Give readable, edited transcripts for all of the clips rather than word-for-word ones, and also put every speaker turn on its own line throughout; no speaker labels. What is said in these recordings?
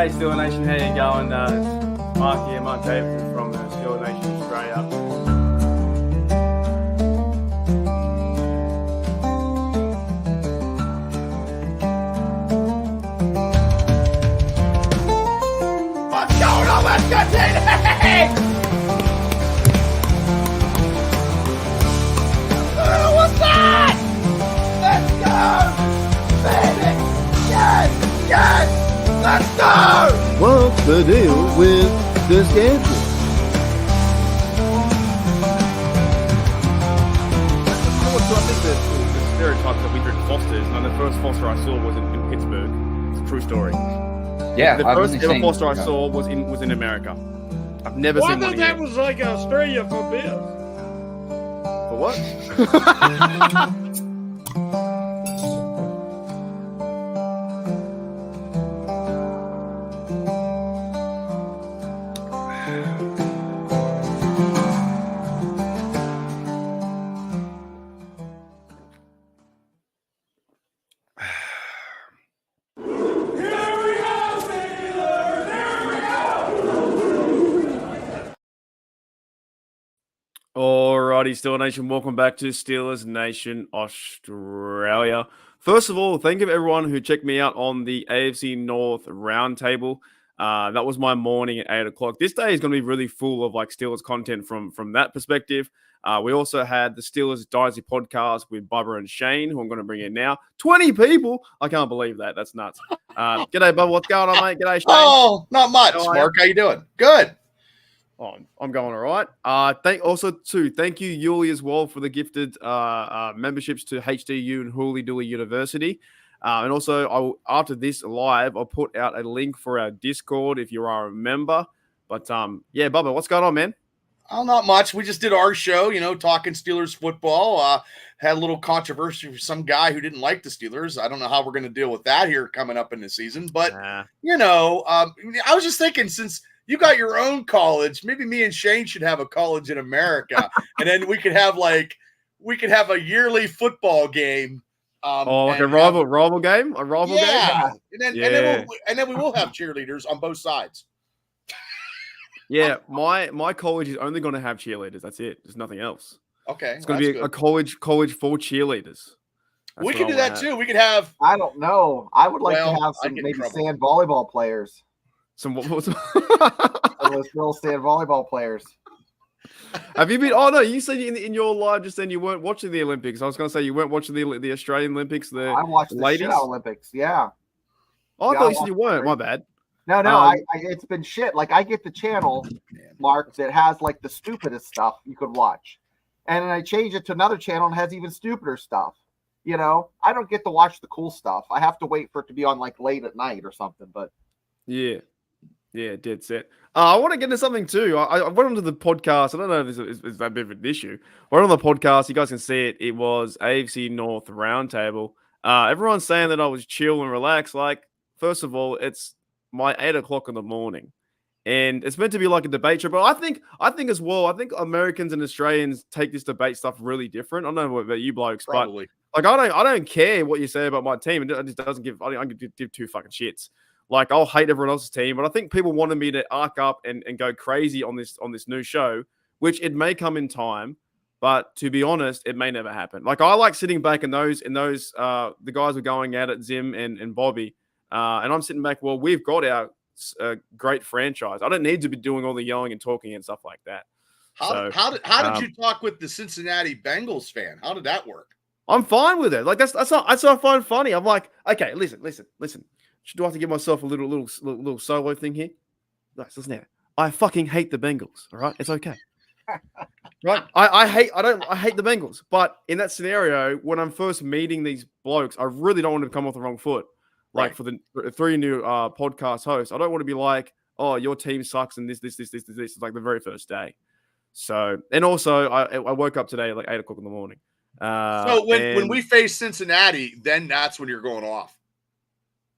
G'day, Steel Nation. How you going? It's Mark here, Mark Davidson from Steel Nation Australia.
What's going on? Let's continue! What's that? Let's go! Baby! Yes! Yes! Let's go!
What's the deal with the schedule?
So I think the stereotype that we drink Fosters, and the first Foster I saw was in Pittsburgh. It's a true story.
Yeah,
The first ever Foster I saw was in America. I've never seen one
I thought that
here.
was like Australia for beer.
For what? Alrighty, Steel Nation, welcome back to Steelers Nation Australia. First of all, thank you to everyone who checked me out on the AFC North Roundtable. That was my morning at 8 o'clock. This day is going to be really full of like Steelers content from that perspective. We also had the Steelers Dynasty podcast with Bubba and Shane, who I'm going to bring in now. 20 people! I can't believe that. That's nuts. G'day, Bubba. What's going on, mate? G'day, Shane.
Oh, not much, Mark. How you doing? Good.
Oh, I'm going all right. Thank you, Yuli, as well, for the gifted memberships to HDU and Hooley Dooly University. And also, after this live, I'll put out a link for our Discord if you are a member. But yeah, Bubba, what's going on, man?
Oh, not much. We just did our show, talking Steelers football. Had a little controversy with some guy who didn't like the Steelers. I don't know how we're going to deal with that here coming up in the season. But, I was just thinking, since you got your own college, maybe me and Shane should have a college in America. And then we could have a yearly football game.
Like a rival game? A rival game?
Yeah. And then we will have cheerleaders on both sides.
Yeah, my college is only going to have cheerleaders. That's it. There's nothing else.
Okay.
It's going to be a college for cheerleaders.
We could do that too. We could have.
I don't know. I would like to have some maybe sand volleyball players.
Some what?
Those real sand volleyball players.
Have you been? Oh no, you said in your live just then you weren't watching the Olympics. I was going to say you weren't watching the Australian Olympics.
I watched the
ladies
Olympics. Yeah.
Oh, I thought you said you weren't. My bad.
No. It's been shit. Like I get the channel, Mark, that has like the stupidest stuff you could watch, and then I change it to another channel and has even stupider stuff. I don't get to watch the cool stuff. I have to wait for it to be on like late at night or something. But
yeah, dead set. I want to get into something too. I went onto the podcast. I don't know if this is that big of an issue. I went on the podcast. You guys can see it. It was AFC North Roundtable. Everyone's saying that I was chill and relaxed. Like, first of all, it's my 8 o'clock in the morning, and it's meant to be like a debate show. But I think as well. I think Americans and Australians take this debate stuff really different. I don't know about you blokes,
Probably.
but like I don't care what you say about my team. It just doesn't give. I don't give two fucking shits. Like, I'll hate everyone else's team, but I think people wanted me to arc up and go crazy on this new show, which it may come in time, but to be honest, it may never happen. Like, I like sitting back in those the guys were going at it, Zim and Bobby, and I'm sitting back. Well, we've got our great franchise. I don't need to be doing all the yelling and talking and stuff like that.
How did you talk with the Cincinnati Bengals fan? How did that work?
I'm fine with it. Like that's not I find funny. I'm like, okay, listen. Do I have to give myself a little solo thing here? Nice, listen here. I fucking hate the Bengals. All right, it's okay. Right? I hate the Bengals. But in that scenario, when I'm first meeting these blokes, I really don't want to come off the wrong foot. Like for the three new podcast hosts, I don't want to be like, oh, your team sucks and this. It's like the very first day. So, and also, I woke up today at like 8 o'clock in the morning.
So when we face Cincinnati, then that's when you're going off.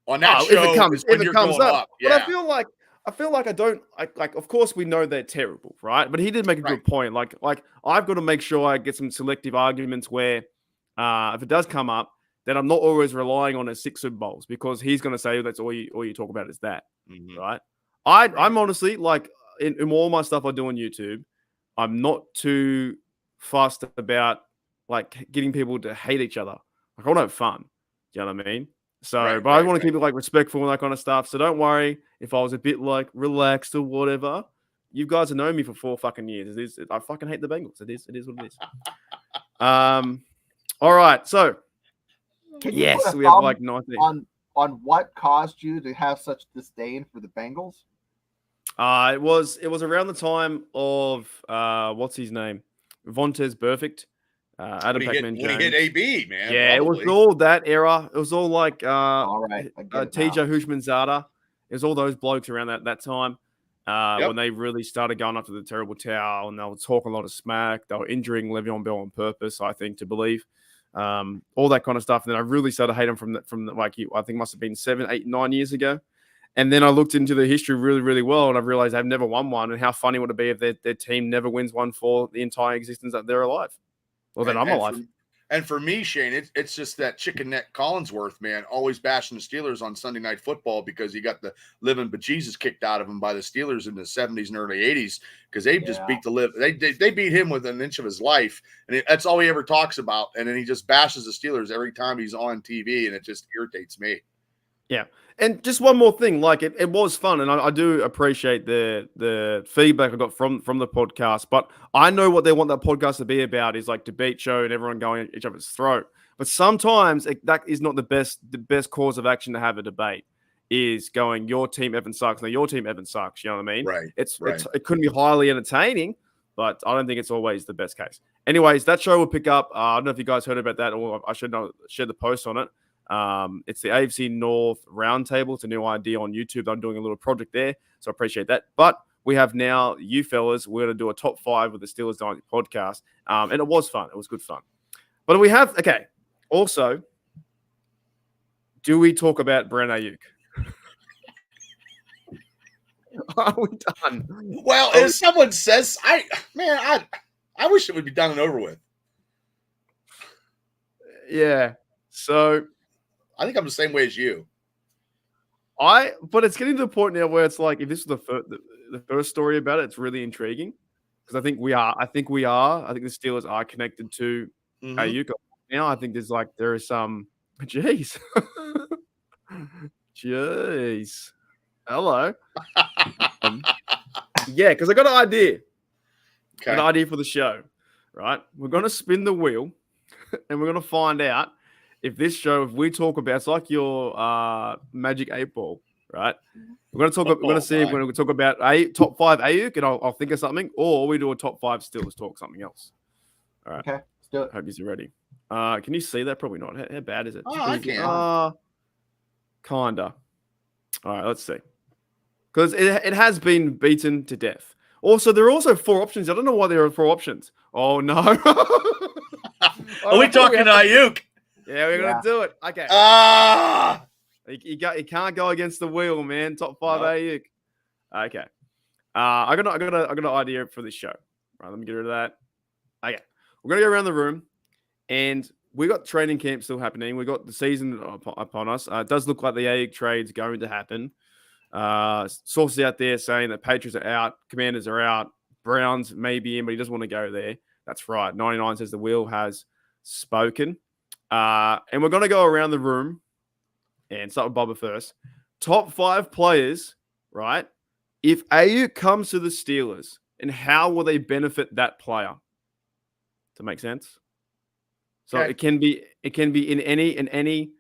On that show,
if it comes up.
Yeah.
But I feel like I don't like. Of course, we know they're terrible, right? But he did make a good point. Like I've got to make sure I get some selective arguments where, if it does come up, then I'm not always relying on his 6 Super Bowls because he's going to say that's all you talk about is that, right? I'm honestly like in all my stuff I do on YouTube, I'm not too fussed about like getting people to hate each other. Like I want to have fun. Do you know what I mean? So, but I want to keep it like respectful and that kind of stuff. So don't worry if I was a bit like relaxed or whatever. You guys have known me for 4 fucking years. I fucking hate the Bengals. It is what it is. All right. So yes, we have like 19
on what caused you to have such disdain for the Bengals.
It was around the time of what's his name, Vontez Perfect, Adam Pac-Man Jones.
When he hit AB, man.
Yeah,
probably.
It was all that era. It was all like
all right,
TJ Hushmanzada. It was all those blokes around that time when they really started going after the terrible towel, and they were talking a lot of smack. They were injuring Le'Veon Bell on purpose, I think, to believe. All that kind of stuff. And then I really started hating him from like I think it must have been 7, 8, 9 years ago. And then I looked into the history really, really well, and I realized they've never won one. And how funny would it be if their team never wins one for the entire existence that they're alive? Well, then I'm alive.
And for me, Shane, it's just that chicken neck Collinsworth, man, always bashing the Steelers on Sunday Night Football because he got the living bejesus kicked out of him by the Steelers in the 70s and early 80s because they just beat the live. They beat him with an inch of his life, and that's all he ever talks about. And then he just bashes the Steelers every time he's on TV, and it just irritates me.
Yeah. And just one more thing, like it was fun, and I do appreciate the feedback I got from the podcast. But I know what they want that podcast to be about is like debate show and everyone going at each other's throat. But sometimes that is not the best course of action to have a debate. Is going your team Evan sucks, no your team Evan sucks. You know what I mean?
Right.
It couldn't be highly entertaining, but I don't think it's always the best case. Anyways, that show will pick up. I don't know if you guys heard about that, or I should share the post on it. It's the AFC North Roundtable. It's a new idea on YouTube. I'm doing a little project there, so I appreciate that. But we have now you fellas. We're going to do a top 5 with the Steelers Dynasty podcast, and it was fun. It was good fun. But we have Also, do we talk about Brent Ayuk? Are we done?
Well, as someone says, I wish it would be done and over with.
Yeah. So.
I think I'm the same way as you.
But it's getting to the point now where it's like, if this was the first story about it, it's really intriguing because I think we are. I think the Steelers are connected to Ayuk now. I think there is some. Jeez, jeez. Hello. Yeah, because I got an idea. Okay. An idea for the show. Right, we're gonna spin the wheel, and we're gonna find out. If we talk about, it's like your Magic 8 Ball, right? We're going to see if we're going to talk about top 5 Ayuk, and I'll think of something, or we do a top 5 Steelers talk something else. All right.
Okay, let's do it.
Hope you're ready. Can you see that? Probably not. How bad is it?
Oh, I can.
Kinda. All right, let's see. Because it has been beaten to death. Also, there are also 4 options. I don't know why there are 4 options. Oh, no.
Are we talking Ayuk?
Yeah, we're gonna do it. Okay. You can't go against the wheel, man. Top 5 Ayuk. Okay. I got an idea for this show. Right, let me get rid of that. Okay. We're gonna go around the room, and we got training camp still happening. We got the season upon us. It does look like the Ayuk trade's going to happen. Sources out there saying that Patriots are out, Commanders are out, Browns may be in, but he doesn't want to go there. That's right. 99 says the wheel has spoken. And we're going to go around the room and start with Bubba first. Top 5 players, right? If Ayuk comes to the Steelers, and how will they benefit that player? Does that make sense? So it can be in any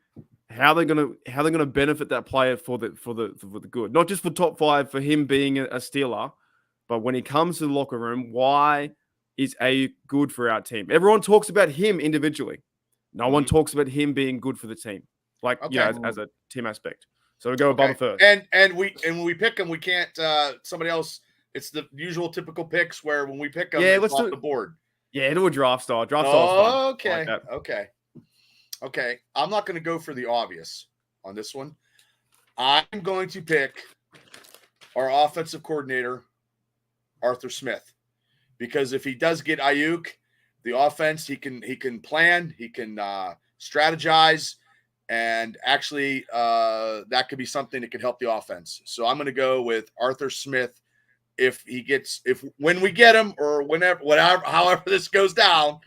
how they're gonna benefit that player for the good, not just for top 5 for him being a Steeler, but when he comes to the locker room, why is Ayuk good for our team? Everyone talks about him individually. No one talks about him being good for the team, as a team aspect. So we go with Bubba first.
And when we pick them, we can't somebody else. It's the usual typical picks where when we pick them, it's off the board.
Yeah, do a draft style. Draft style.
Okay. Okay. I'm not going to go for the obvious on this one. I'm going to pick our offensive coordinator, Arthur Smith, because if he does get Ayuk, the offense he can plan, he can strategize, and actually that could be something that could help the offense. So I'm going to go with Arthur Smith. When we get him, or however this goes down,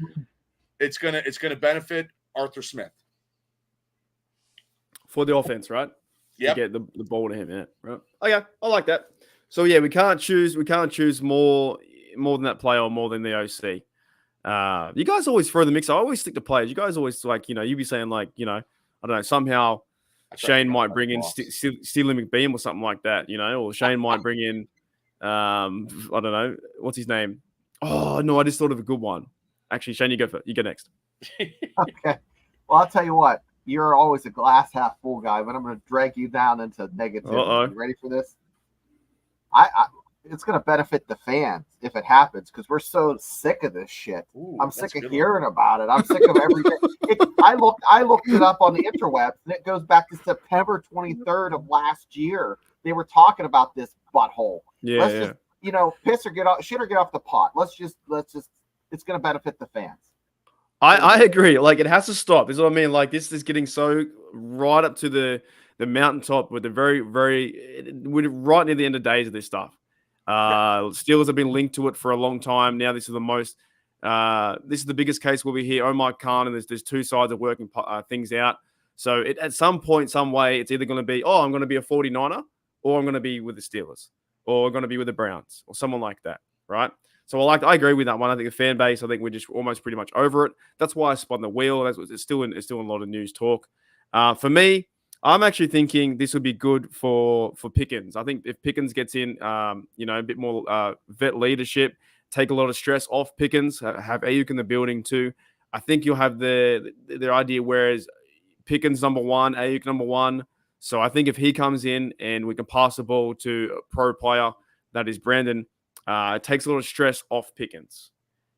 it's gonna benefit Arthur Smith
for the offense, right?
Yeah,
get the ball to him. Yeah, right. Okay, I like that. So yeah, we can't choose more than that player or more than the OC. You guys always throw the mix. I always stick to players. You guys always you'd be saying I don't know, somehow Shane might bring in Steely McBeam or something like that, or Shane might bring in I don't know, what's his name? Oh no, I just thought of a good one. Actually, Shane, you go next.
Okay. Well, I'll tell you what. You're always a glass half full guy, but I'm going to drag you down into negativity. You ready for this? It's going to benefit the fans if it happens, because we're so sick of this shit. I'm sick of hearing about it. I'm sick of every day. I looked it up on the interwebs, and it goes back to September 23rd of last year. They were talking about this butthole. Let's just, piss or get off, shit or get off the pot. Let's just. It's going to benefit the fans.
I agree. It has to stop. This is what I mean. This is getting so right up to the mountaintop with the very, very, right near the end of days of this stuff. Steelers have been linked to it for a long time. Now this is this is the biggest case where we hear Omar Khan, and there's two sides of working things out. So at some point, some way, it's either going to be, I'm going to be a 49er, or I'm going to be with the Steelers, or I'm going to be with the Browns, or someone like that, right? So I agree with that one. I think the fan base, I think we're just almost pretty much over it. That's why I spun the wheel. It's still in a lot of news talk. For me, I'm actually thinking this would be good for Pickens. I think if Pickens gets in, a bit more vet leadership, take a lot of stress off Pickens, have Ayuk in the building too. I think you'll have the idea, whereas Pickens number one, Ayuk number one. So I think if he comes in and we can pass the ball to a pro player, that is Brandon, it takes a lot of stress off Pickens.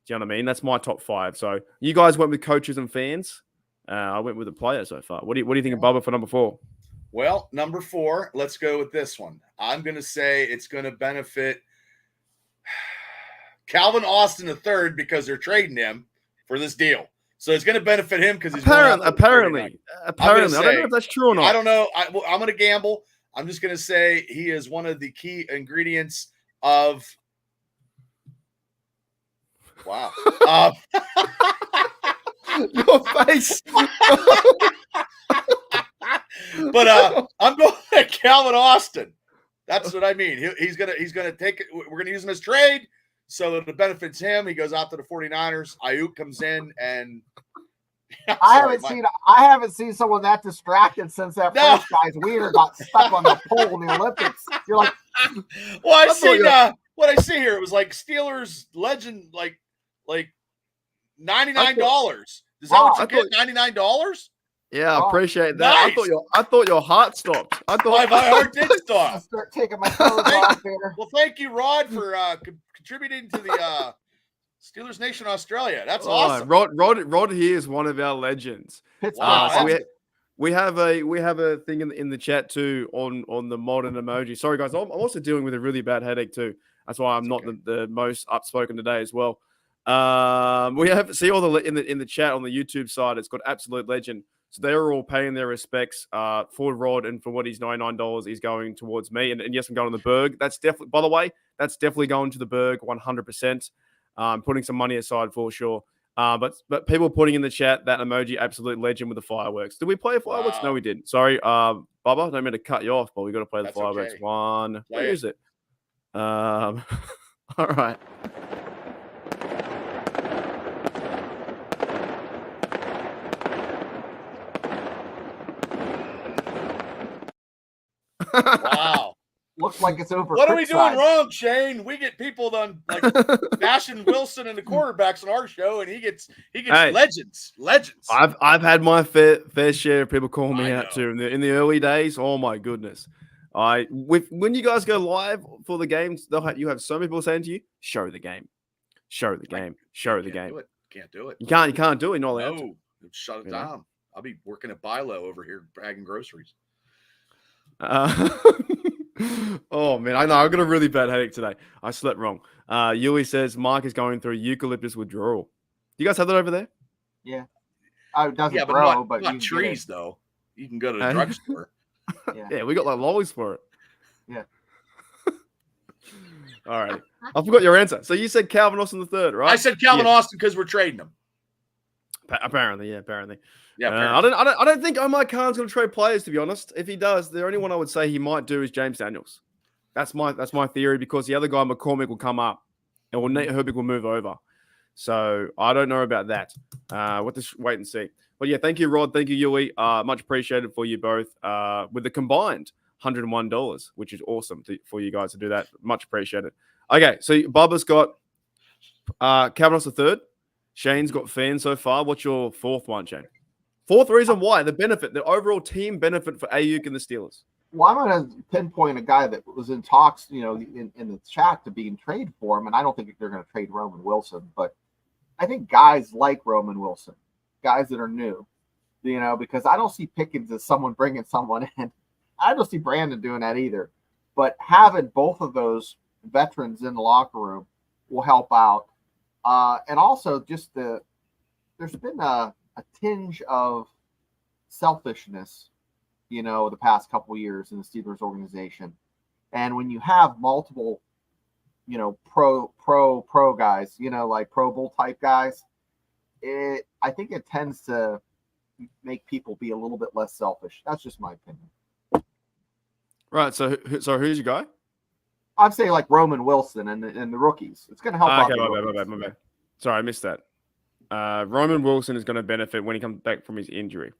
Do you know what I mean? That's my top 5. So you guys went with coaches and fans. I went with the player so far. What do you think of Bubba for number 4?
Well, number 4, let's go with this one. I'm going to say it's going to benefit Calvin Austin III, because they're trading him for this deal. So it's going to benefit him because he's
apparently. I don't know if that's true or not.
I don't know. I'm going to gamble. I'm just going to say he is one of the key ingredients of. Wow.
Your face.
But I'm going to Calvin Austin. That's what I mean. He's gonna take it. We're gonna use him as trade, so that it benefits him. He goes out to the 49ers. Ayuk comes in, and
I haven't seen someone that distracted since that first guy's wiener got stuck on the pole in the Olympics. You're like,
well, what I see here, it was like Steelers legend, like $99. Is that what you get? $99?
Yeah, I appreciate that. Nice. I thought your heart stopped.
My heart did stop.
I'll start taking my clothes off here.
Well, thank you, Rod, for contributing to the Steelers Nation Australia. That's awesome.
Rod here is one of our legends. So we have a thing in the chat too on the modern emoji. Sorry guys, I'm also dealing with a really bad headache too. That's why I'm not the most upspoken today as well. We have all in the chat on the YouTube side. It's got absolute legend. So they're all paying their respects for Rod, and for what his $99 is going towards me. And yes, I'm going to the Berg. That's definitely, by the way, that's definitely going to the Berg 100%. Putting some money aside for sure. But people putting in the chat that emoji, absolute legend with the fireworks. Did we play fireworks? Wow. No, we didn't. Sorry, Bubba, don't mean to cut you off, but we got to play the fireworks. Okay. One. Where is it? All right.
Wow.
Looks like it's over.
What are we doing wrong, Shane? We get people done like bashing Wilson and the quarterbacks on our show, and he gets legends.
I've had my fair share of people calling me out too in the early days. Oh my goodness. When you guys go live for the games, you have so many people saying to you, show the game. Show the game. Show the game.
Can't do it.
You can't do it. You're not allowed to.
Shut it down. I'll be working at Bilo over here bagging groceries.
Oh man, I know I got a really bad headache today. I slept wrong. Yui says Mark is going through eucalyptus withdrawal. Do you guys have that over there?
Yeah. It doesn't
Yeah, but
grow, but
not
you can
trees though. You can go to the drugstore.
Yeah, we got like lollies for it.
Yeah.
All right. I forgot your answer. So you said Calvin Austin the third, right?
I said Calvin
Yeah.
Austin because we're trading him.
Apparently, apparently.
Yeah,
I don't think Omar Khan's going to trade players. To be honest, if he does, the only one I would say he might do is James Daniels. That's my theory, because the other guy McCormick will come up, and Nate Herbig will move over. So I don't know about that. We'll just wait and see. But yeah, thank you, Rod. Thank you, Yui. Much appreciated for you both. With the combined $101, which is awesome for you guys to do that. Much appreciated. Okay, so Bubba's got Kavanagh's the third. Shane's got Fan so far. What's your fourth one, Shane? Fourth reason why, the benefit, the overall team benefit for Ayuk and the Steelers.
Well, I'm going to pinpoint a guy that was in talks, in the chat to be in trade for him, and I don't think they're going to trade Roman Wilson, but I think guys like Roman Wilson, guys that are new, because I don't see Pickens as someone bringing someone in. I don't see Brandon doing that either. But having both of those veterans in the locker room will help out. And also just there's been a tinge of selfishness, the past couple of years in the Steelers organization. And when you have multiple, pro guys, like Pro Bowl type guys, I think it tends to make people be a little bit less selfish. That's just my opinion.
Right. So who's your guy?
I'd say like Roman Wilson and the rookies. It's going to help out.
Okay, my bad. Sorry, I missed that. Roman Wilson is going to benefit when he comes back from his injury.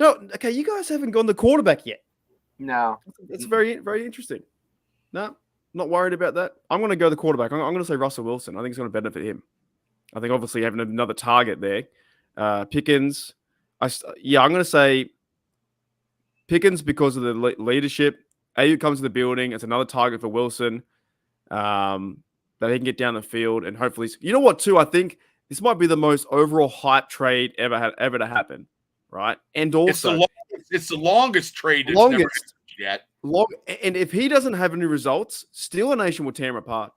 No, okay, you guys haven't gone the quarterback yet.
No.
It's very, very interesting. No, not worried about that. I'm going to go the quarterback. I'm going to say Russell Wilson. I think it's going to benefit him. I think obviously having another target there. Pickens. I'm going to say Pickens because of the leadership. Ayuk comes to the building. It's another target for Wilson. That he can get down the field and hopefully, you know what? Too, I think this might be the most overall hype trade ever to happen, right? And also,
it's the longest trade that's never happened yet.
And if he doesn't have any results, Steeler Nation will tear him apart.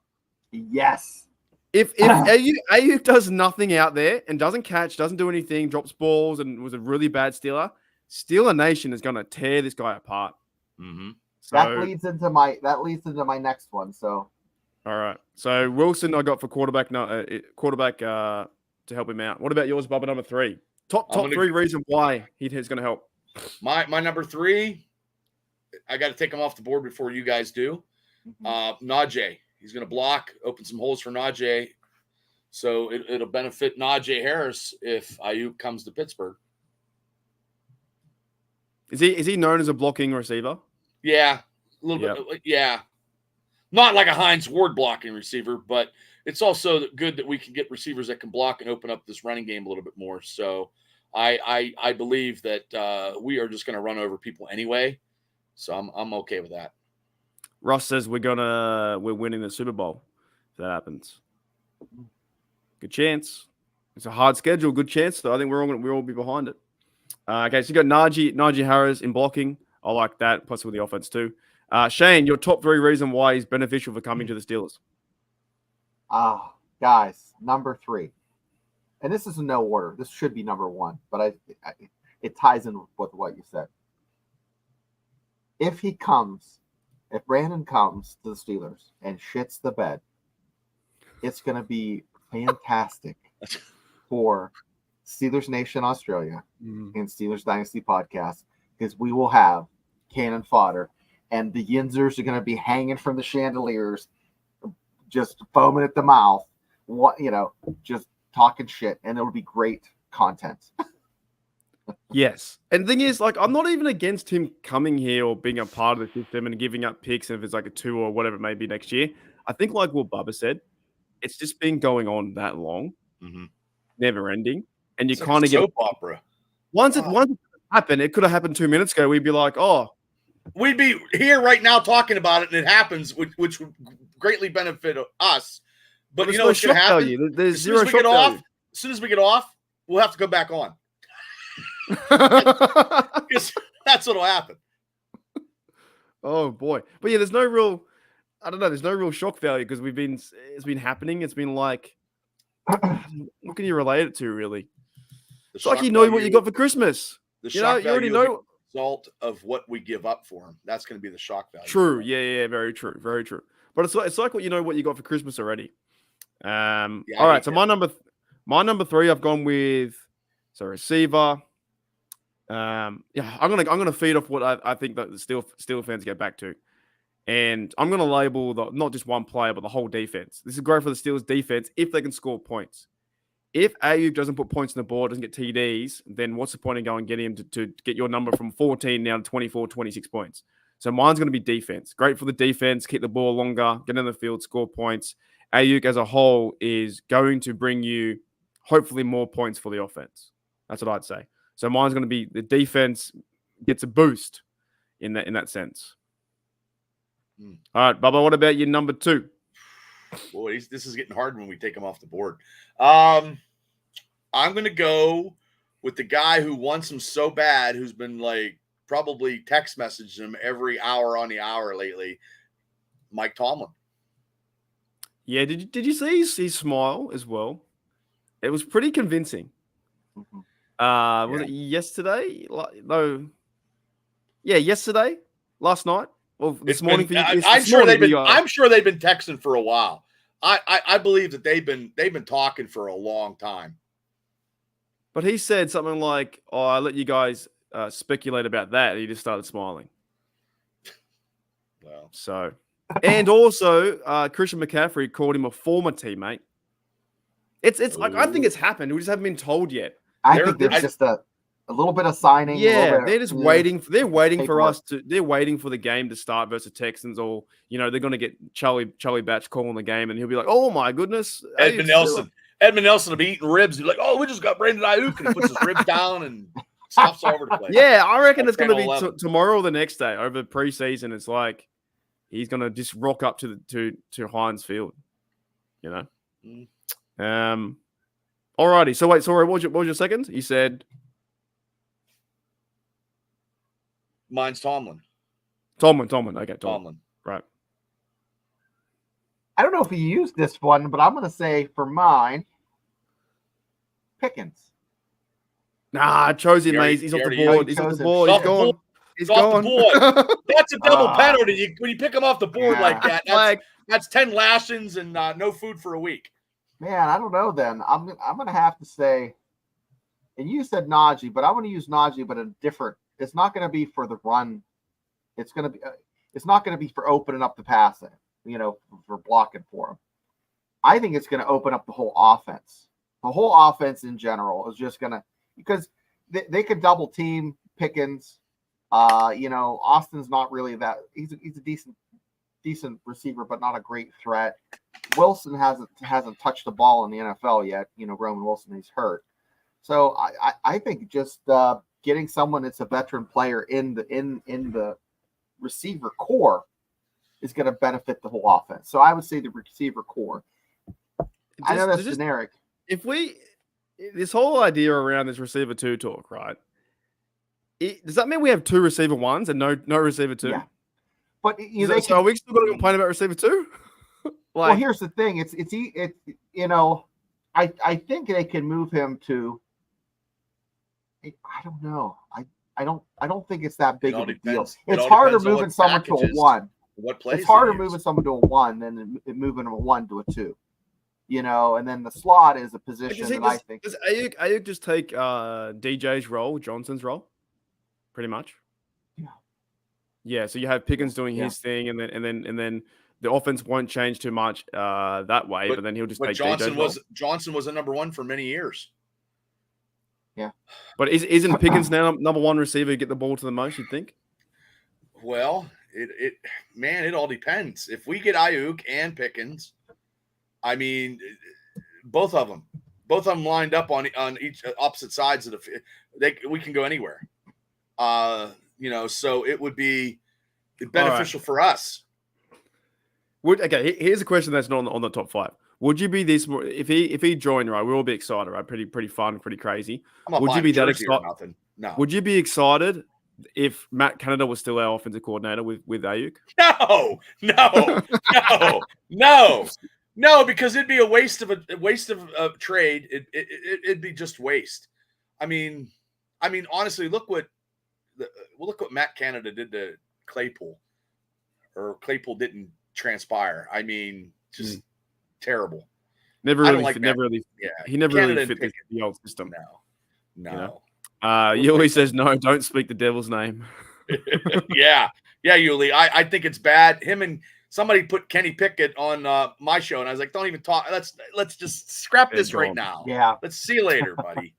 Yes.
If Ayuk does nothing out there and doesn't catch, doesn't do anything, drops balls, and was a really bad Steeler, Steeler Nation is going to tear this guy apart.
Mm-hmm.
So,
that leads into my next one. So.
All right. So Wilson, I got for quarterback. To help him out. What about yours, Bubba? Number three. Top three reason why he's going to help.
My number three. I got to take him off the board before you guys do. Najee. He's going to block, open some holes for Najee. So it'll benefit Najee Harris if Ayuk comes to Pittsburgh.
Is he known as a blocking receiver?
Yeah, a little bit. Yeah. Not like a Hines Ward blocking receiver, but it's also good that we can get receivers that can block and open up this running game a little bit more. So I believe that we are just going to run over people anyway. So I'm okay with that.
Ross says we're winning the Super Bowl if that happens. Good chance. It's a hard schedule. Good chance though. I think we'll all be behind it. Okay, so you got Najee Harris in blocking. I like that. Plus with the offense too. Shane, your top three reason why he's beneficial for coming to the Steelers.
Guys, number three. And this is in no order. This should be number one, but it ties in with what you said. If Brandon comes to the Steelers and shits the bed, it's going to be fantastic for Steelers Nation Australia and Steelers Dynasty podcast, because we will have cannon fodder. And the Yinzers are going to be hanging from the chandeliers, just foaming at the mouth, just talking shit. And it'll be great content.
Yes. And the thing is, I'm not even against him coming here or being a part of the system and giving up picks if it's like a 2 or whatever it may be next year. I think like what Bubba said, it's just been going on that long, never ending. And you kind of get
soap opera.
Once it happened, it could have happened 2 minutes ago. We'd be like, oh.
We'd be here right now talking about it, and it happens, which would greatly benefit us. But you know what's going to happen?
There's zero shock value.
As soon as we get off, we'll have to go back on. Because that's what'll happen.
Oh boy. But yeah, there's no real shock value because it's been happening. It's been like, what can you relate it to really? It's like you know what you got for Christmas.
The
You know,
shock
you already
value
know.
is the result of what we give up for him. That's going to be the shock value.
True. Yeah. Very true. Very true. But it's like what you know what you got for Christmas already. All right. So my number 3, I've gone with receiver. I'm gonna feed off what I think that the Steel fans get back to, and I'm gonna label not just one player but the whole defense. This is great for the Steelers defense if they can score points. If Ayuk doesn't put points on the board, doesn't get TDs, then what's the point of going getting him to get your number from 14 now to 24, 26 points? So mine's going to be defense. Great for the defense, keep the ball longer, get in the field, score points. Ayuk as a whole is going to bring you hopefully more points for the offense. That's what I'd say. So mine's going to be the defense gets a boost in that sense. All right, Bubba, what about your number 2?
Boy, this is getting hard when we take him off the board. I'm going to go with the guy who wants him so bad, who's been like probably text messaging him every hour on the hour lately, Mike Tomlin.
Yeah, did you see his smile as well? It was pretty convincing. Was it yesterday? No. Yeah, yesterday, last night. Well, this morning for you.
I'm sure they've been texting for a while. I believe that they've been talking for a long time.
But he said something like, "Oh, I let you guys speculate about that." And he just started smiling.
Well,
so, and also Christian McCaffrey called him a former teammate. It's like I think it's happened. We just haven't been told yet.
I think there's just a little bit of signing.
Yeah, they're just waiting. They're waiting for us to. They're waiting for the game to start versus Texans, or they're going to get Charlie Batch calling the game, and he'll be like, "Oh my goodness,
Edmund Nelson will be eating ribs. He's like, "Oh, we just got Brandon Ayuk," and he puts his ribs down and stuffs all over the place.
Yeah, I reckon it's going to be tomorrow or the next day over preseason. It's like he's going to just rock up to Heinz Field. Alrighty. So wait, sorry, what was your second? You said
mine's Tomlin.
Okay,
Tomlin.
Right.
I don't know if he used this one, but I'm going to say for mine, Pickens.
Nah, I chose him, mate. He's off the board. He's off the board. He's gone. He's gone.
That's a double penalty. When you pick him off the board like that, that's 10 lashings and no food for a week.
Man, I don't know then. I'm going to have to say, and you said Najee, but I'm going to use Najee, but a different. It's not going to be for the run. It's not going to be for opening up the passing, for blocking for him. I think it's going to open up the whole offense. The whole offense in general is just going to, because they could double team Pickens. Austin's not really that. He's a decent receiver, but not a great threat. Wilson hasn't touched the ball in the NFL yet. Roman Wilson, he's hurt. So I think just getting someone that's a veteran player in the receiver core is going to benefit the whole offense. So I would say the receiver core. I know that's generic.
This whole idea around this receiver 2 talk, right? Does that mean we have 2 receiver 1s and no receiver 2?
Yeah. But
so are we still going to complain about receiver 2?
Well, here's the thing. I think they can move him to. I don't know. I don't think it's that big of a deal. It's harder moving someone to a 1. It's harder moving someone to a 1 than moving a 1 to a 2. And then the slot is a position that I think.
Does Ayuk just take DJ's role, Johnson's role, pretty much?
Yeah.
Yeah. So you have Pickens doing his thing, and then the offense won't change too much that way. But then he'll just take DJ's role.
Johnson was a number 1 for many years.
Yeah.
But isn't Pickens now number 1 receiver to get the ball to the most, you'd think?
Well, it all depends. If we get Ayuk and Pickens, I mean, both of them lined up on each opposite sides of the field. We can go anywhere. So it would be beneficial for us.
Here's a question that's not on the top 5. Would you be this more if he joined, right? We'll all be excited, right? Pretty fun, pretty crazy.
Would you be that excited? No.
Would you be excited if Matt Canada was still our offensive coordinator with Ayuk?
No, because it'd be a waste of a trade. It'd be just waste. I mean, honestly, look what Matt Canada did to Claypool, or Claypool didn't transpire. I mean, just terrible.
Never
I
really,
don't like
fit,
Matt.
never really,
Yeah,
he never
Canada
really
and
fit
Pickett.
the old system.
No.
You know? Yuli says no. Don't speak the devil's name.
yeah, Yuli. I think it's bad. Him and somebody put Kenny Pickett on my show, and I was like, don't even talk. Let's just scrap this right now.
Yeah.
Let's see you later, buddy.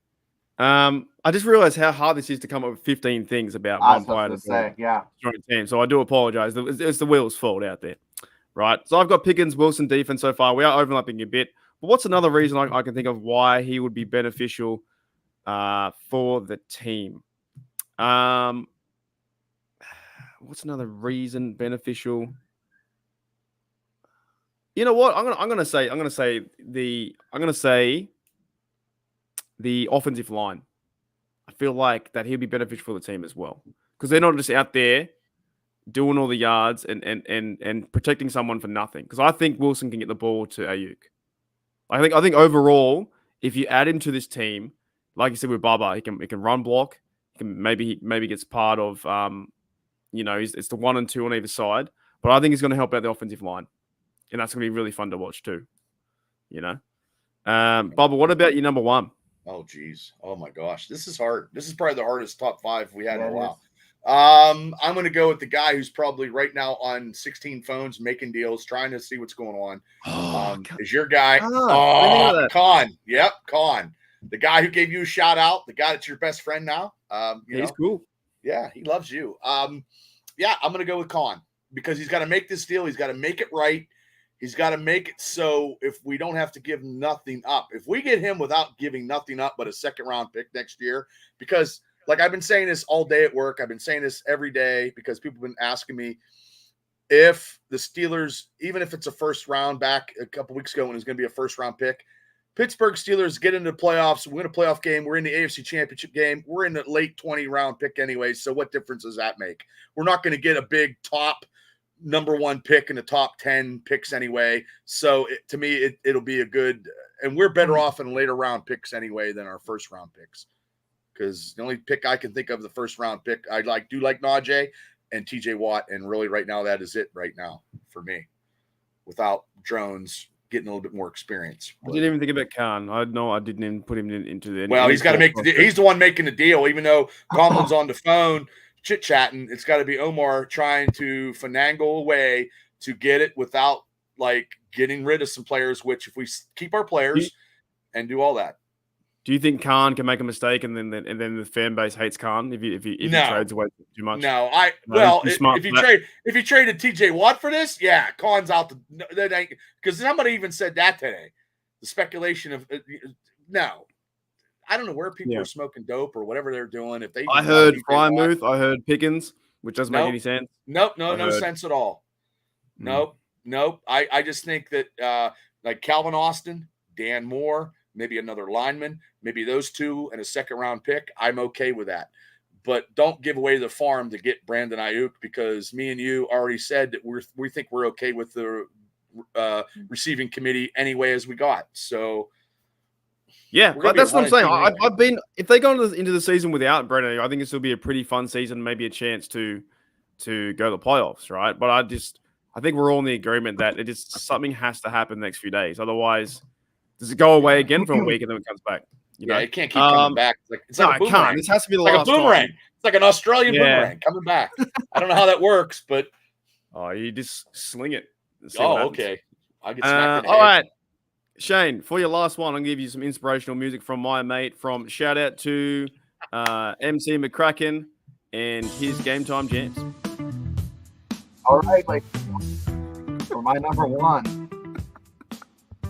I just realized how hard this is to come up with 15 things about
I
one
was
player
going to say, yeah.
join a team. So I do apologize. It's the wheels' fault out there, right? So I've got Pickens, Wilson defense so far. We are overlapping a bit. But what's another reason I can think of why he would be beneficial for the team? What's another reason beneficial? You know what? I'm gonna say the offensive line. I feel like that he'll be beneficial for the team as well, because they're not just out there doing all the yards and protecting someone for nothing. Because I think Wilson can get the ball to Ayuk. I think overall, if you add him to this team, like you said with Bubba, he can run block. He can maybe gets part of it's the 1 and 2 on either side. But I think he's going to help out the offensive line, and that's going to be really fun to watch too. Bubba, what about your number one?
Oh, geez. Oh, my gosh. This is hard. This is probably the hardest top 5 we had in a while. I'm going to go with the guy who's probably right now on 16 phones, making deals, trying to see what's going on. Is your guy. Con. Yep, Con. The guy who gave you a shout out, the guy that's your best friend now.
He's cool.
Yeah, he loves you. I'm going to go with Con, because he's got to make this deal. He's got to make it right. He's got to make it so if we don't have to give nothing up, if we get him without giving nothing up but a second-round pick next year, because like I've been saying this all day at work, I've been saying this every day because people have been asking me if the Steelers, even if it's a first round back a couple weeks ago when it was going to be a first-round pick, Pittsburgh Steelers get into the playoffs, win a playoff game, we're in the AFC Championship game, we're in the late 20-round pick anyway, so what difference does that make? We're not going to get a big top number 1 pick in the top 10 picks anyway. So to me, it'll be a good, and we're better off in later round picks anyway than our first round picks. Because the only pick I can think of, the first round pick, I do like Najee and TJ Watt. And really right now, that is it right now for me, without Drones getting a little bit more experience.
I didn't even think about Khan. I didn't even put him into the.
Well, he's got to make he's the one making the deal, even though Tomlin's on the phone chit-chatting. It's got to be Omar trying to finagle a way to get it without like getting rid of some players, which if we keep our players and do all that.
Do you think Khan can make a mistake and then the fan base hates Khan if he trades away too much?
No, if you traded TJ Watt for this, yeah, Khan's out because somebody even said that today. The speculation of no. I don't know where people are smoking dope or whatever they're doing. If I
heard Frymouth, I heard Pickens, which doesn't make any sense.
No sense at all. Nope. I just think that like Calvin Austin, Dan Moore, maybe another lineman, maybe those two and a second-round pick, I'm okay with that. But don't give away the farm to get Brandon Ayuk, because me and you already said that we think we're okay with the receiving committee anyway as we got. So
yeah, but that's what I'm saying. I've been, if they go into the season without Brandon, I think this will be a pretty fun season, maybe a chance to go to the playoffs, right? But I think we're all in the agreement that something has to happen the next few days. Otherwise, does it go away again for a week and then it comes back?
Yeah, it can't keep coming back. It's like a boomerang.
This has to be the
last
like a
boomerang.
time.
It's like an Australian boomerang coming back. I don't know how that works, but
you just sling it.
Okay. I get smacked in the
all
head.
right, Shane, for your last one, I'm gonna give you some inspirational music from my mate. From shout out to MC McCracken and his Game Time Jams.
All right, for my number one.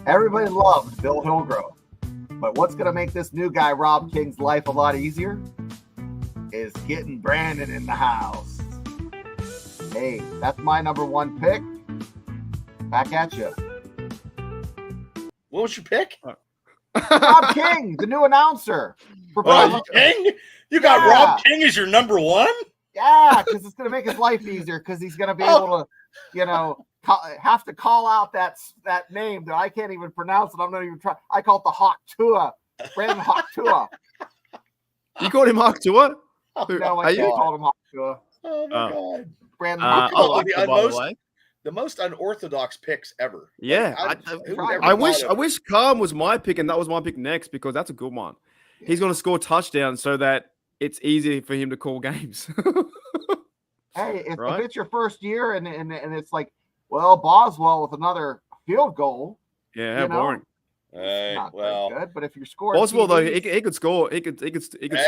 Everybody loved Bill Hillgrove, but what's going to make this new guy, Rob King's life a lot easier is getting Brandon in the house. Hey, that's my number one pick. Back at you.
What was your pick?
Rob King, the new announcer.
Rob King? You got Rob King as your number one?
Yeah, because it's going to make his life easier because he's going to be able to, have to call out that name that I can't even pronounce it. I'm not even trying. I call it the Hawk Tua, Brandon Hawk Tua.
You called him Mark Tua?
No, I
Are you?
can't call him Hawktua.
Oh my God.
Brandon
I
Hawktua.
like that, by the way.
The most unorthodox picks ever.
Yeah,
Who would ever
I
thought
wish
of-
I wish Calm was my pick, and that was my pick next because that's a good one. He's going to score touchdowns so that it's easy for him to call games.
Hey, if
Right?
it's your first year and it's like, well, Boswell with another field goal,
Yeah, how
You know?
boring.
Hey,
not
well,
very good. But if you're scoring,
Boswell though,
TDs,
he could score. He could
Hey,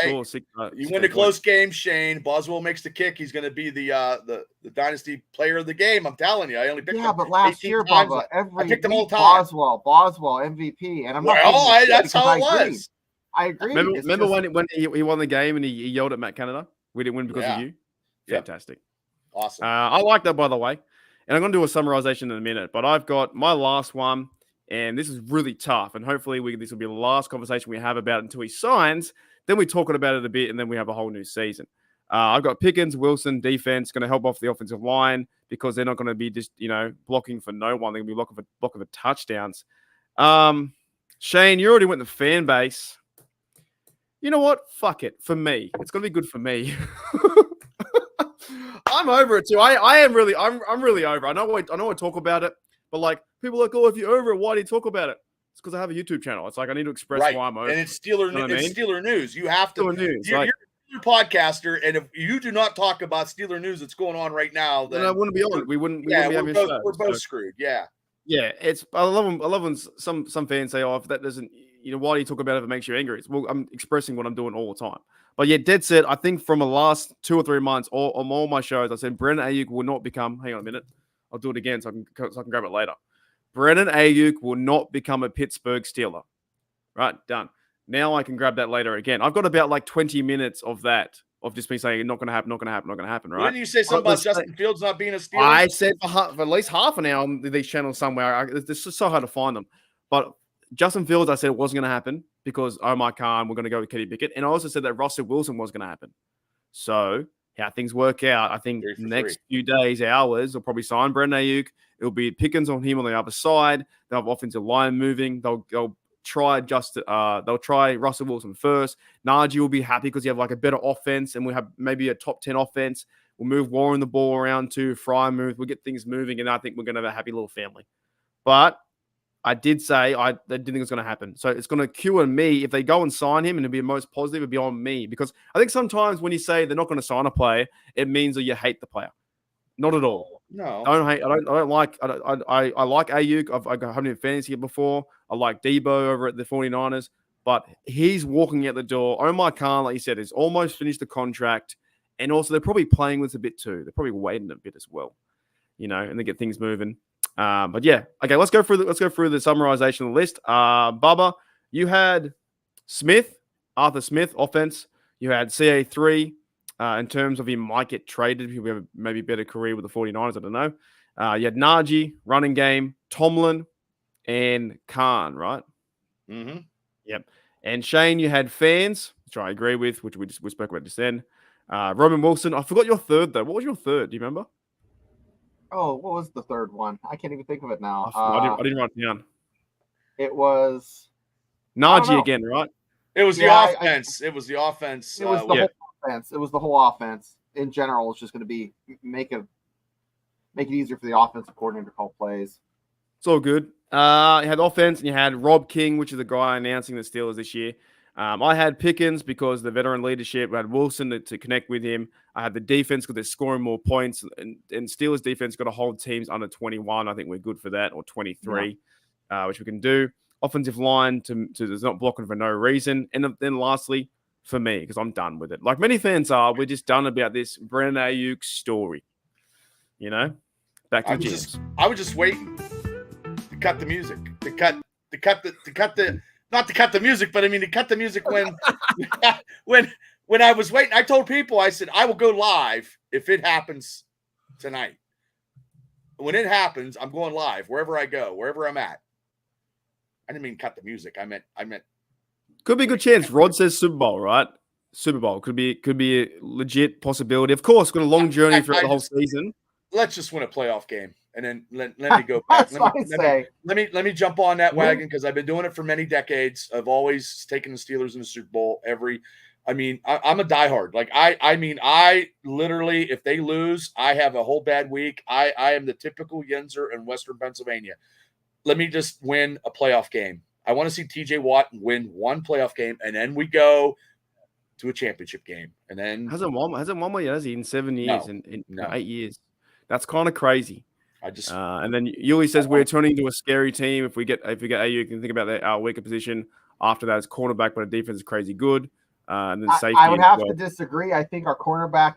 score six.
you
16
win a
points.
close game, Shane. Boswell makes the kick. He's going to be the Dynasty player of the game. I'm telling you. I only picked
yeah,
him
but last
18
year,
times.
Bubba, every
picked him
week,
all the time.
Boswell MVP, and I'm not.
Well,
giving you shit
that's
because
how it
I agreed.
was.
I agree.
Remember when he won the game and he yelled at Matt Canada? We didn't win because
Yeah.
of you.
Yep.
Fantastic.
Awesome.
I like that, by the way. And I'm going to do a summarization in a minute, but I've got my last one, and this is really tough. And hopefully this will be the last conversation we have about it until he signs. Then we talk about it a bit, and then we have a whole new season. I've got Pickens, Wilson, defense, going to help off the offensive line because they're not going to be just, blocking for no one. They're going to be blocking for touchdowns. Shane, you already went the fan base. You know what? Fuck it. For me, it's going to be good for me. I'm over it too. I'm really over. I know I talk about it, but like people are like, oh, if you're over it, why do you talk about it? It's because I have a YouTube channel. It's like I need to express
Right.
why I'm over.
And it's Steeler,
You know what I mean?
Steeler news. You have to.
Steeler news,
You're
right.
a podcaster, and if you do not talk about Steeler news that's going on right now, then
Then I wouldn't be on. We wouldn't be having a show.
we're both screwed. Yeah.
Yeah, I love them. I love when some fans say, "Oh, if that doesn't, why do you talk about it if it makes you angry?" Well, I'm expressing what I'm doing all the time. But yeah, dead set. I think from the last 2 or 3 months, on all my shows, I said Brennan Ayuk will not become. Hang on a minute, I'll do it again so I can grab it later. Brennan Ayuk will not become a Pittsburgh Steeler. Right, done. Now I can grab that later again. I've got about like 20 minutes of that. Of just me saying not going to happen, not going to happen, not going to happen, right?
Didn't you say something about Justin Fields not being a Steeler?
I said for at least half an hour on these channels somewhere. It's just so hard to find them. But Justin Fields, I said it wasn't going to happen because Omar Khan, we're going to go with Kenny Pickett. And I also said that Russell Wilson was going to happen. So how things work out, I think next few days, hours, they'll probably sign Brendan Ayuk. It'll be Pickens on him on the other side. They'll have offensive line moving. They'll try Russell Wilson first. Najee will be happy because you have like a better offense and we have maybe a top 10 offense. We'll move Warren the ball around too. Fry move. We'll get things moving, and I think we're going to have a happy little family. But I did say I didn't think it was going to happen. So it's going to cue on me. If they go and sign him and it'll be most positive, it'll be on me. Because I think sometimes when you say they're not going to sign a player, it means that you hate the player. Not at all.
No.
I like Ayuk. I haven't been fantasy before. I like Debo over at the 49ers. But he's walking out the door. Omar Khan, like you said, is almost finished the contract. And also they're probably playing with a bit too. They're probably waiting a bit as well. And they get things moving. But yeah, okay. Let's go through the summarization of the list. Bubba, you had Arthur Smith, offense. You had CA3 in terms of he might get traded. He'll have maybe a better career with the 49ers. I don't know. You had Najee, running game, Tomlin, and Khan, right?
Mm-hmm.
Yep. And Shane, you had fans, which I agree with, which we spoke about just then. Roman Wilson. I forgot your third though. What was your third? Do you remember?
Oh, what was the third one? I can't even think of it now.
I didn't write it down.
It was
Najee again, right?
It was the offense. It was the offense.
It was the whole offense. It was the whole offense in general. It's just going to be make it easier for the offensive coordinator to call plays.
It's all good. You had offense, and you had Rob King, which is the guy announcing the Steelers this year. I had Pickens because the veteran leadership. I had Wilson to connect with him. I had the defense because they're scoring more points. And Steelers defense got to hold teams under 21. I think we're good for that, or 23, which we can do. Offensive line to there's not blocking for no reason. And then lastly, for me, because I'm done with it. Like many fans are, we're just done about this Brendan Ayuk story. Back to Jim's.
I was just waiting to cut the music. Not to cut the music, but I mean to cut the music when when I was waiting. I told people, I said, I will go live if it happens tonight. When it happens, I'm going live wherever I go, wherever I'm at. I didn't mean cut the music. I meant
could be a good chance. Rod says Super Bowl, right? Super Bowl could be a legit possibility. Of course, got a long journey throughout the whole season.
Let's just win a playoff game. And then let me go back. Let me jump on that wagon because I've been doing it for many decades. I've always taken the Steelers in the Super Bowl every I mean, I'm a diehard. Like I literally, if they lose, I have a whole bad week. I am the typical Yenzer in Western Pennsylvania. Let me just win a playoff game. I want to see TJ Watt win one playoff game, and then we go to a championship game. And then
hasn't won one yet, has he? In 7 years, in
no.
8 years. That's kind of crazy.
I just
and then Yuli says we're turning into a scary team. If we get AU, you can think about our weaker position. After that, it's cornerback, but the defense is crazy good. And then safety.
I would have to disagree. I think our cornerback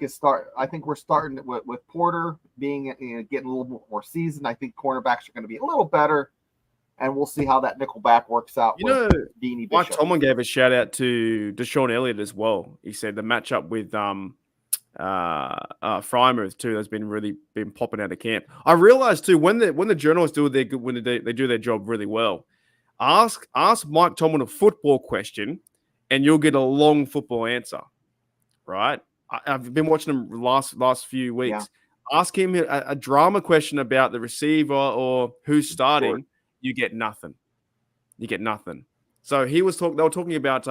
I think we're starting with Porter being getting a little bit more seasoned. I think cornerbacks are going to be a little better, and we'll see how that nickelback works out. Deanie
Mike Tomlin gave a shout out to Deshaun Elliott as well. He said the matchup with Frymouth too has been popping out of camp. I realized too when the journalists do they do their job really well. Ask Mike Tomlin a football question, and you'll get a long football answer, right? I've been watching him last few weeks. Yeah. Ask him a drama question about the receiver or who's starting. Sure. You get nothing. So they were talking about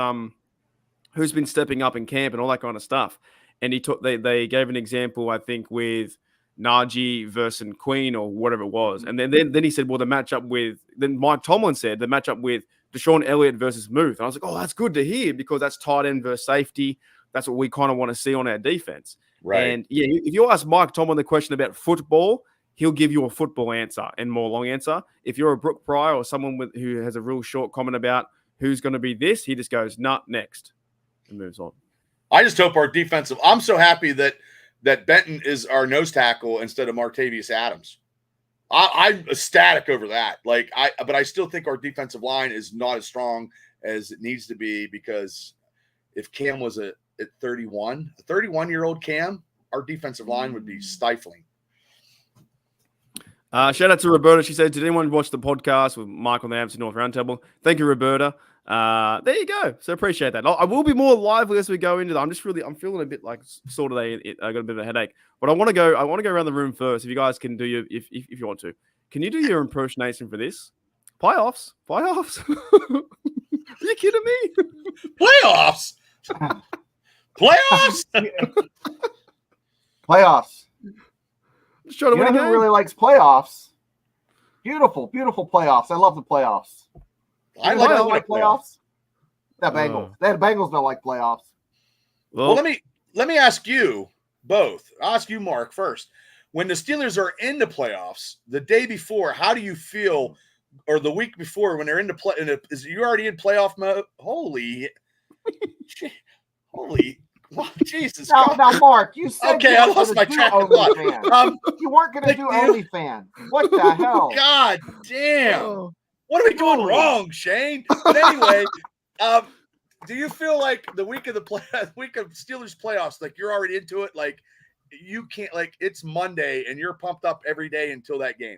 who's been stepping up in camp and all that kind of stuff. And they gave an example, I think, with Najee versus Queen or whatever it was. And then he said, well, then Mike Tomlin said the matchup with Deshaun Elliott versus Muth. And I was like, oh, that's good to hear because that's tight end versus safety. That's what we kind of want to see on our defense.
Right.
And yeah, if you ask Mike Tomlin the question about football, he'll give you a football answer and more long answer. If you're a Brooke Pryor or someone who has a real short comment about who's going to be this, he just goes, nah, next, and moves on.
I just hope our defensive – I'm so happy that Benton is our nose tackle instead of Martavius Adams. I'm ecstatic over that. But I still think our defensive line is not as strong as it needs to be because if Cam was at 31, a 31-year-old Cam, our defensive line would be stifling.
Shout out to Roberta. She said, did anyone watch the podcast with Mike on the Amnesty North Roundtable? Thank you, Roberta. There you go. So appreciate that. I will be more lively as we go into that. I'm feeling a bit like sort of I got a bit of a headache, but I want to go around the room first. If you guys can do if you want to, can you do your impersonation for this? Playoffs? Are you kidding me?
Playoffs.
Playoffs.
Just trying to win a game.
Who really likes playoffs? Beautiful, beautiful playoffs. I love the playoffs.
I
like playoffs. That Bengals. The Bengals don't like playoffs.
Well, let me ask you both. I'll ask you, Mark, first. When the Steelers are in the playoffs, the day before, how do you feel, or the week before when they're in the is you already in playoff mode? Holy, well, Jesus.
Now, Mark, you said
okay. I lost my track of thought.
You weren't going to do OnlyFans. What the hell?
God damn. What are we doing wrong, Shane? But anyway, do you feel like the week of Steelers playoffs, like you're already into it? Like you can't, like it's Monday and you're pumped up every day until that game.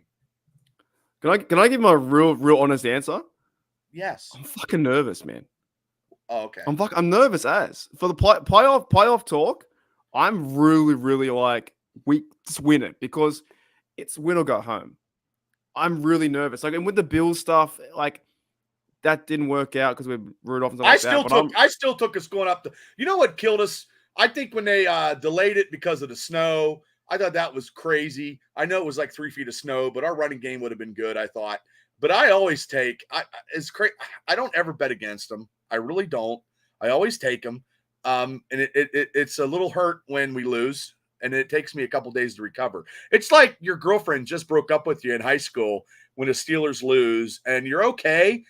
Can I give my real honest answer?
Yes.
I'm fucking nervous, man.
Oh, okay.
I'm nervous as for the playoff talk. I'm really like we just win it because it's win or go home. I'm really nervous. Like, and with the Bills stuff, like that didn't work out because we Rudolph and stuff
I still took us going up. You know what killed us? I think when they delayed it because of the snow, I thought that was crazy. I know it was like 3 feet of snow, but our running game would have been good, I thought. But I always it's crazy. I don't ever bet against them. I really don't. I always take them. And it's a little hurt when we lose. And it takes me a couple days to recover. It's like your girlfriend just broke up with you in high school when the Steelers lose, and you're okay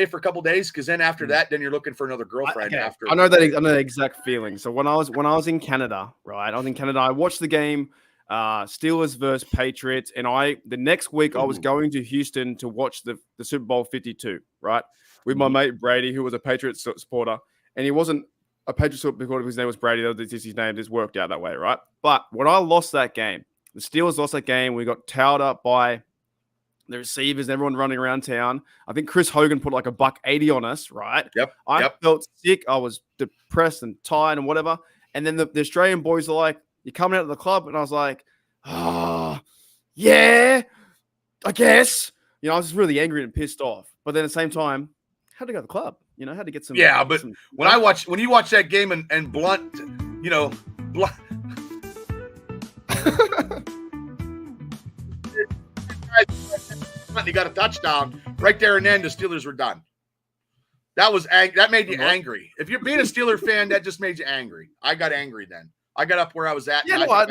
for a couple days, because then after that, then you're looking for another girlfriend. After
I know the exact feeling. So when I was in Canada, right? I was in Canada. I watched the game, Steelers versus Patriots, and the next week I was going to Houston to watch the Super Bowl 52, right, with my mate Brady, who was a Patriots supporter, and he wasn't a Patriots supporter because his name was Brady. That was his name. Just worked out that way, right? But when I lost that game, the Steelers lost that game. We got towed up by the receivers, everyone running around town. I think Chris Hogan put like $180 on us, right?
Yep.
I felt sick. I was depressed and tired and whatever. And then the Australian boys are like, "You're coming out of the club," and I was like, "Oh, yeah, I guess." You know, I was just really angry and pissed off. But then at the same time, had to go to the club. You know, had to get some.
Yeah, but when you watch that game and Blunt, you know, Blunt. He got a touchdown right there, and then the Steelers were done. That made you angry. If you're being a Steeler fan, that just made you angry. I got angry then. I got up where I was at.
Yeah, I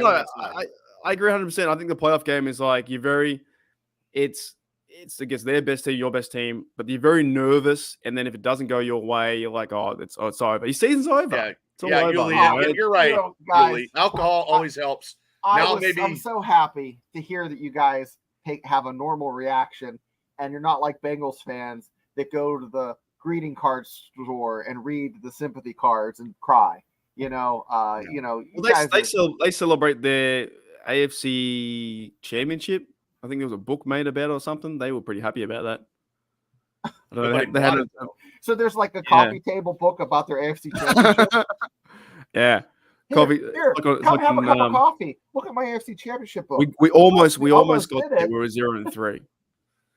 agree 100%. I think the playoff game is like it's against their best team, your best team, but you're very nervous. And then if it doesn't go your way, you're like, oh, it's over. Your season's over.
Yeah,
it's all over.
You're right.
You know, guys,
Yuli. Alcohol always helps.
I'm so happy to hear that you guys have a normal reaction, and you're not like Bengals fans that go to the greeting card store and read the sympathy cards and cry. You know,
they celebrate their AFC championship. I think there was a book made about it or something. They were pretty happy about that. I don't know,
so there's like a coffee table book about their AFC championship.
Yeah.
Come have a cup of coffee. Look at my AFC championship book.
We almost got there. We were 0-3.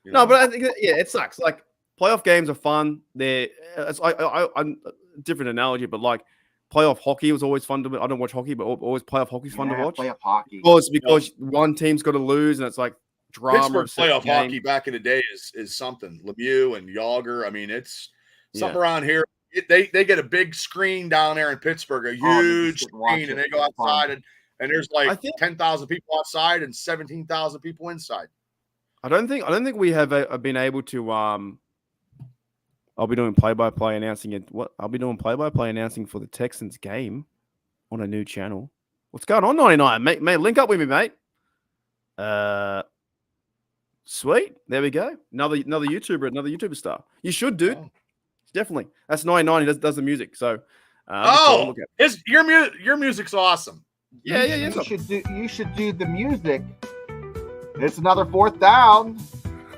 No, but I think it sucks. Like playoff games are fun. I'm different analogy, but like playoff hockey was always fun to me. I don't watch hockey, but always playoff hockey's fun to watch.
Playoff hockey.
Because one team's got to lose, and it's like drama.
Pittsburgh playoff hockey back in the day is something. Lemieux and Yager. I mean, it's something around here. They get a big screen down there in Pittsburgh, a huge screen, and they go outside and there's like 10,000 people outside and 17,000 people inside.
I don't think we have been able to. I'll be doing play-by-play announcing it. I'll be doing play-by-play announcing for the Texans game on a new channel. What's going on, 99? Mate, link up with me, mate. Sweet. There we go. Another YouTuber star. You should, dude. Oh. Definitely. That's 99. He does the music. So.
Your music's awesome.
Yeah. You should do the music. It's another 4th down.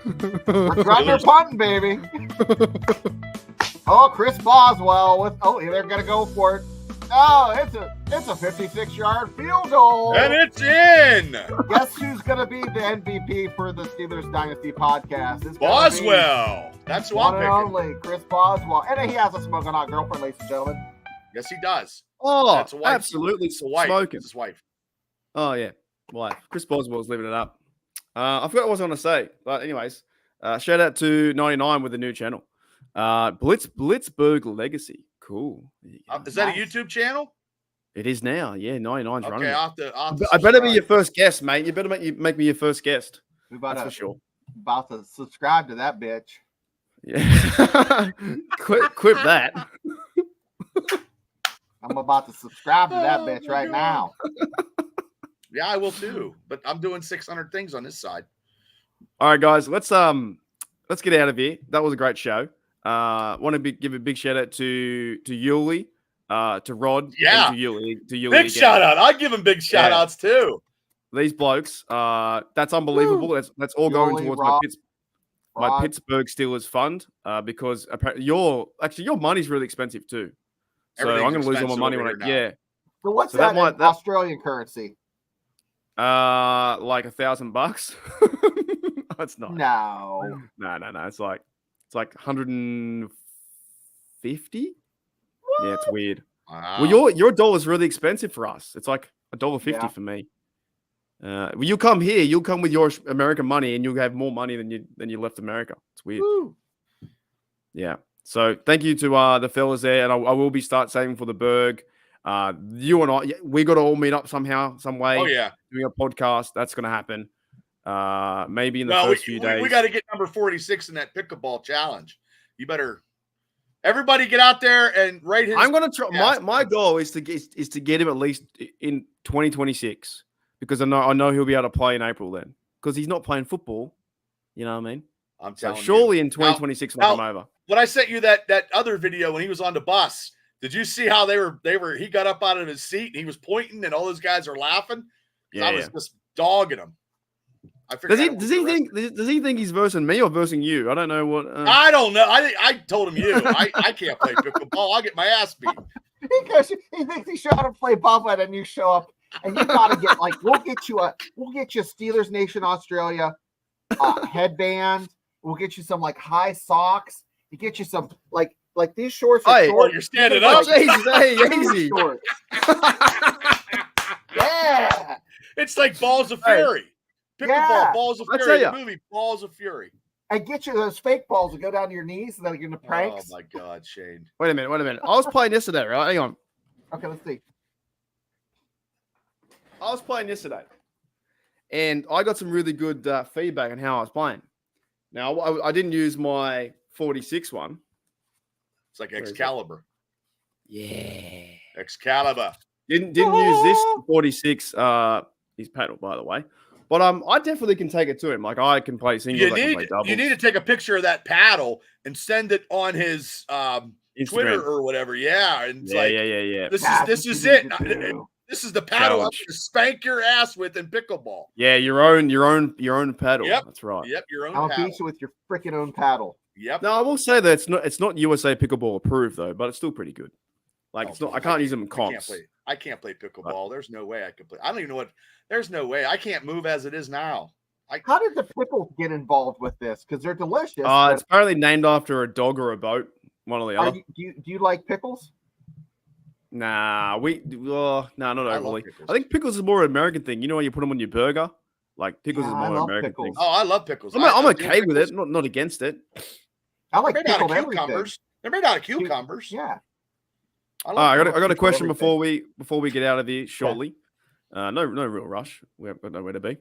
We're trying to punting, baby. Chris Boswell they're gonna go for it. Oh, it's a 56-yard field goal.
And it's in.
Guess who's gonna be the MVP for the Steelers Dynasty podcast? It's
Boswell. That's
one and only Chris Boswell. And he has a smoking hot girlfriend, ladies and gentlemen.
Yes, he does.
Oh, that's absolutely
it's a wife.
Smoking.
It's his wife.
Oh yeah, wife. Chris Boswell's living it up. I forgot what I was going to say, but anyways, shout out to 99 with the new channel. Blitzburg Legacy. Cool.
Is that a YouTube channel?
It is now. Yeah, 99's running.
Okay,
I better be your first guest, mate. You better make me your first guest. That's for sure.
About to subscribe to that bitch.
Yeah. quit that.
I'm about to subscribe to that bitch right now.
Yeah, I will too. But I'm doing 600 things on this side.
All right, guys. Let's get out of here. That was a great show. Want to give a big shout out to Yuli, to Rod,
and
to Yuli.
Big again. Shout out! I'd give him big shout outs too.
These blokes, that's unbelievable. Woo. That's all going towards my Pittsburgh Steelers fund, because apparently your money's really expensive too. So I'm going to lose all my money when
So what's that in Australian currency?
Like $1,000. That's not.
No.
It's like 150. What? Yeah, it's weird.
Wow.
Well, your dollar's really expensive for us. It's like $1.50 for me. Well, you come here, you'll come with your American money, and you'll have more money than you left America. It's weird.
Woo.
Yeah. So thank you to the fellas there, and I will be start saving for the Berg. You and I, we got to all meet up somehow, some way.
Oh yeah,
doing a podcast. That's going to happen. Maybe in the first few days.
We got to get number 46 in that pickleball challenge. You better, everybody, get out there and write his.
I'm going to try. My goal is to get him at least in 2026, because I know he'll be able to play in April then, because he's not playing football. You know what I mean?
I'm telling you.
Surely in 2026 will come over.
When I sent you that other video when he was on the bus, did you see how they were? He got up out of his seat and he was pointing, and all those guys are laughing. Yeah, I was just dogging him.
Does he think he's versing me or versing you? I don't know what.
I don't know. I told him you. I can't play pickleball. I'll get my ass beat.
Because he thinks he should have to play Bubba, and you show up, and you gotta get we'll get you Steelers Nation Australia headband. We'll get you some high socks, You get you some like these shorts are
Hey,
short.
you're standing
Oh,
up.
Jesus, hey,
These
easy.
shorts. Yeah.
It's like Balls of
Hey.
Fury. Pickleball,
Yeah.
Balls of
I'll
Fury.
tell
The
ya.
movie Balls of Fury.
And get you those fake balls that go down to your knees and then you're into pranks.
Oh my God, Shane.
Wait a minute. I was playing yesterday, right? Hang on.
Okay, let's see.
I was playing yesterday, and I got some really good feedback on how I was playing. Now, I didn't use my 46 one.
It's like
Where is it?
Excalibur.
Yeah.
Excalibur.
Didn't use this 46 his paddle, by the way. But I definitely can take it to him. Like I can play singles, I can play doubles.
You need to take a picture of that paddle and send it on his Twitter or whatever. Yeah. And it's
yeah.
This is it. This is the paddle I'm gonna spank your ass with in pickleball.
Yeah, your own paddle.
Yep.
That's right.
Yep, your own
I'll
paddle.
beat you with your freaking own paddle.
Yep.
No, I will say that it's not USA pickleball approved though, but it's still pretty good. Like it's not. I can't use them in comps.
I can't play pickleball. There's no way I could play. I don't even know what. There's no way. I can't move as it is now.
How did the pickles get involved with this? Because they're delicious.
It's apparently named after a dog or a boat. One or the other.
Do you like pickles?
Nah, not overly.
pickles.
I think pickles is more an American thing. You know when you put them on your burger? Like pickles is more an American thing.
Oh, I love pickles.
I'm okay with it. Not against it.
I like
They're made out
pickled
of
everything.
cucumbers. They're made out of cucumbers.
Yeah.
I got a question
everything.
before we get out of here shortly. No real rush. We haven't got nowhere to be.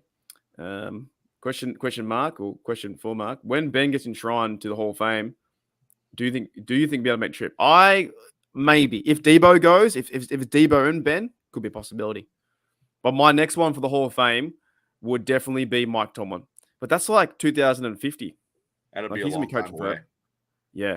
Question mark or question for Mark. When Ben gets enshrined to the Hall of Fame, do you think he'll be able to make the trip? Maybe if Debo goes, if it's Debo and Ben, could be a possibility. But my next one for the Hall of Fame would definitely be Mike Tomlin. But that's like 2050.
That'll be
he's
a long
gonna be
time
coaching
away.
forever. Yeah.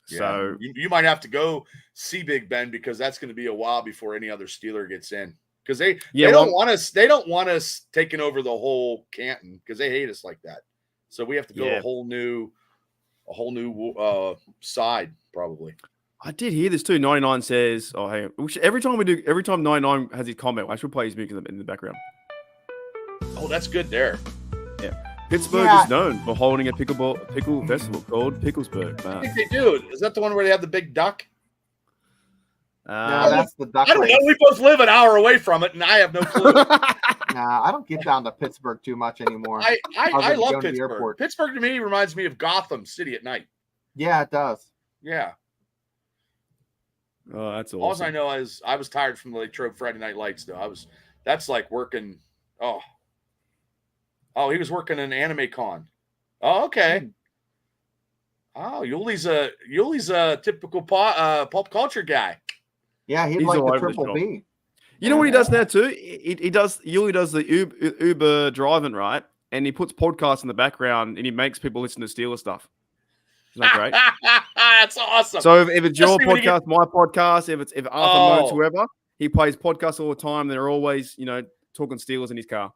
Yeah.
So
you might have to go see Big Ben because that's going to be a while before any other Steeler gets in. Because they don't want us. They don't want us taking over the whole Canton because they hate us like that. So we have to go a whole new side probably.
I did hear this too. 99 says, "Oh, hey, every time 99 has his comment, I should play his music in the background."
Oh, that's good there.
Yeah, Pittsburgh is known for holding a pickle festival called Picklesburg.
I think they do. Is that the one where they have the big duck?
No, that's the duck
I don't
race.
know. We both live an hour away from it, and I have no clue.
Nah, I don't get down to Pittsburgh too much anymore.
I love Pittsburgh. Pittsburgh to me reminds me of Gotham City at night.
Yeah, it does.
Yeah.
Oh, that's awesome.
All I know is I was tired from the Latrobe Friday Night Lights, though. That's like working. Oh, he was working an anime con. Oh, okay. Oh, Yuli's a typical pop culture guy.
Yeah, he'd
He's
like
all
the
over the
triple
shop.
B.
You know what he does now too? Yuli does the Uber driving, right? And he puts podcasts in the background and he makes people listen to Steeler stuff. Isn't that great?
That's awesome.
So if it's your
Especially when you
podcast, my podcast, if Arthur Motes, whoever, he plays podcasts all the time. They're always, talking Steelers in his car.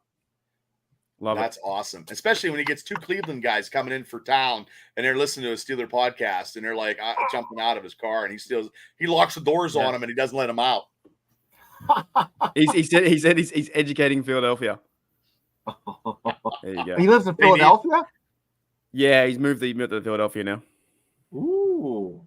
That's awesome. Especially when he gets two Cleveland guys coming in for town and they're listening to a Steeler podcast and they're like jumping out of his car and he locks the doors on them and he doesn't let them out.
He said he's educating Philadelphia. There you go.
He lives in Philadelphia?
Yeah, he's moved to Philadelphia now.
Ooh.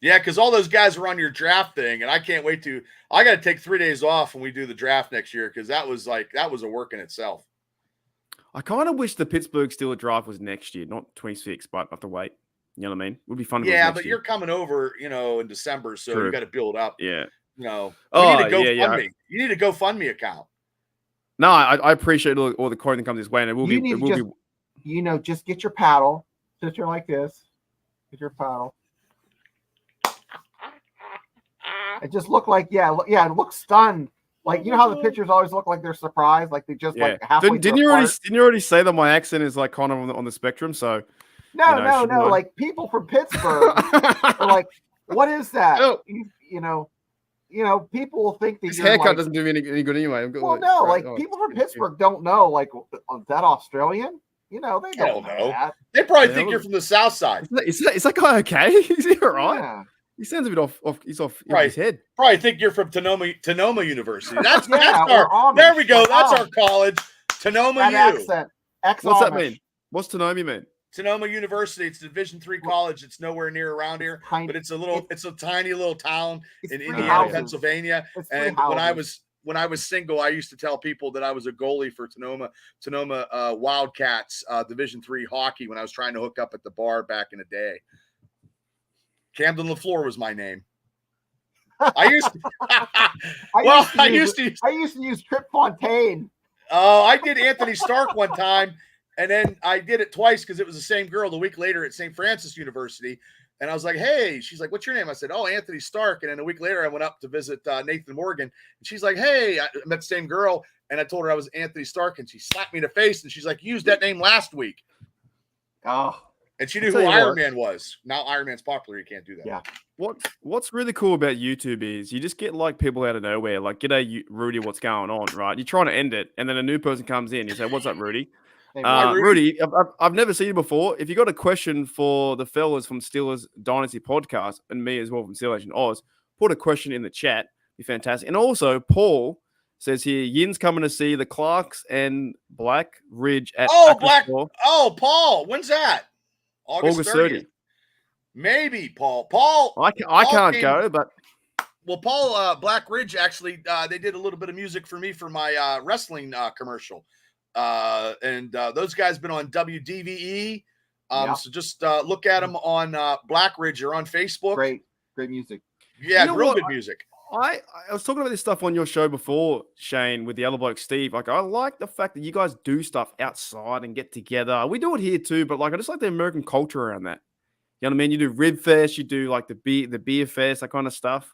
Yeah, because all those guys are on your draft thing, and I can't wait I got to take 3 days off when we do the draft next year because that was a work in itself.
I kind of wish the Pittsburgh Steelers draft was next year, not 26, but I have to wait. You know what I mean? It would be fun.
Yeah, but you're coming over, in December, so you got to build up.
Yeah.
You need to GoFundMe. You need a GoFundMe account.
No, I appreciate all the coin that comes this way, and it will be.
Just get your paddle, sit here like this, get your paddle. It just looked like, it looks stunned. Like, you know how the pictures always look like they're surprised, like they just like halfway.
Didn't you already say that my accent is like kind of on the spectrum? So
no. Like people from Pittsburgh are like, what is that?
Oh.
People will think that
this haircut doesn't do me any good anyway.
People from Pittsburgh don't know, like, is that Australian? They don't know that.
They probably think you're from the South Side.
Is that guy okay? Is he all right?
Yeah.
He sounds a bit off. He's off his head.
Probably think you're from Sonoma University. That's
or Amish.
There we go. That's our college. Sonoma U.
Accent.
What's that mean? What's Sonoma mean?
Sonoma University. It's a Division III college. It's nowhere near around here, but it's a tiny little town in Indiana, Pennsylvania. And when I was single, I used to tell people that I was a goalie for Sonoma Wildcats Division III hockey when I was trying to hook up at the bar back in the day. Camden LaFleur was my name. I used to use
Trip Fontaine.
Oh, I did Anthony Stark one time, and then I did it twice because it was the same girl the week later at St. Francis University. And I was like, hey, she's like, what's your name? I said, oh, Anthony Stark. And then a week later, I went up to visit Nathan Morgan. And she's like, hey, I met the same girl. And I told her I was Anthony Stark. And she slapped me in the face. And she's like, you used that name last week.
Oh.
And she knew who Iron Man was. Now Iron Man's popular. You can't do that.
Yeah.
What's really cool about YouTube is you just get like people out of nowhere. Like, g'day, Rudy, what's going on, right? You're trying to end it. And then a new person comes in. You say, what's up, Rudy?
Hey,
Rudy, I've never seen you before. If you got a question for the fellas from Steelers Dynasty podcast and me as well from Steelers Nation Oz, put a question in the chat. Be fantastic. And also, Paul says here, Yin's coming to see the Clarks and Black Ridge at
Paul, when's that? August 30th. Maybe Paul.
I can't go, but
Paul Black Ridge actually they did a little bit of music for me for my wrestling commercial. And those guys been on WDVE. So just look at them on Black Ridge or on Facebook.
Great music.
Yeah, real good music.
I was talking about this stuff on your show before, Shane, with the other bloke, Steve. Like, I like the fact that you guys do stuff outside and get together. We do it here too, but like, I just like the American culture around that. You know what I mean? You do Rib Fest, you do like the beer fest, that kind of stuff.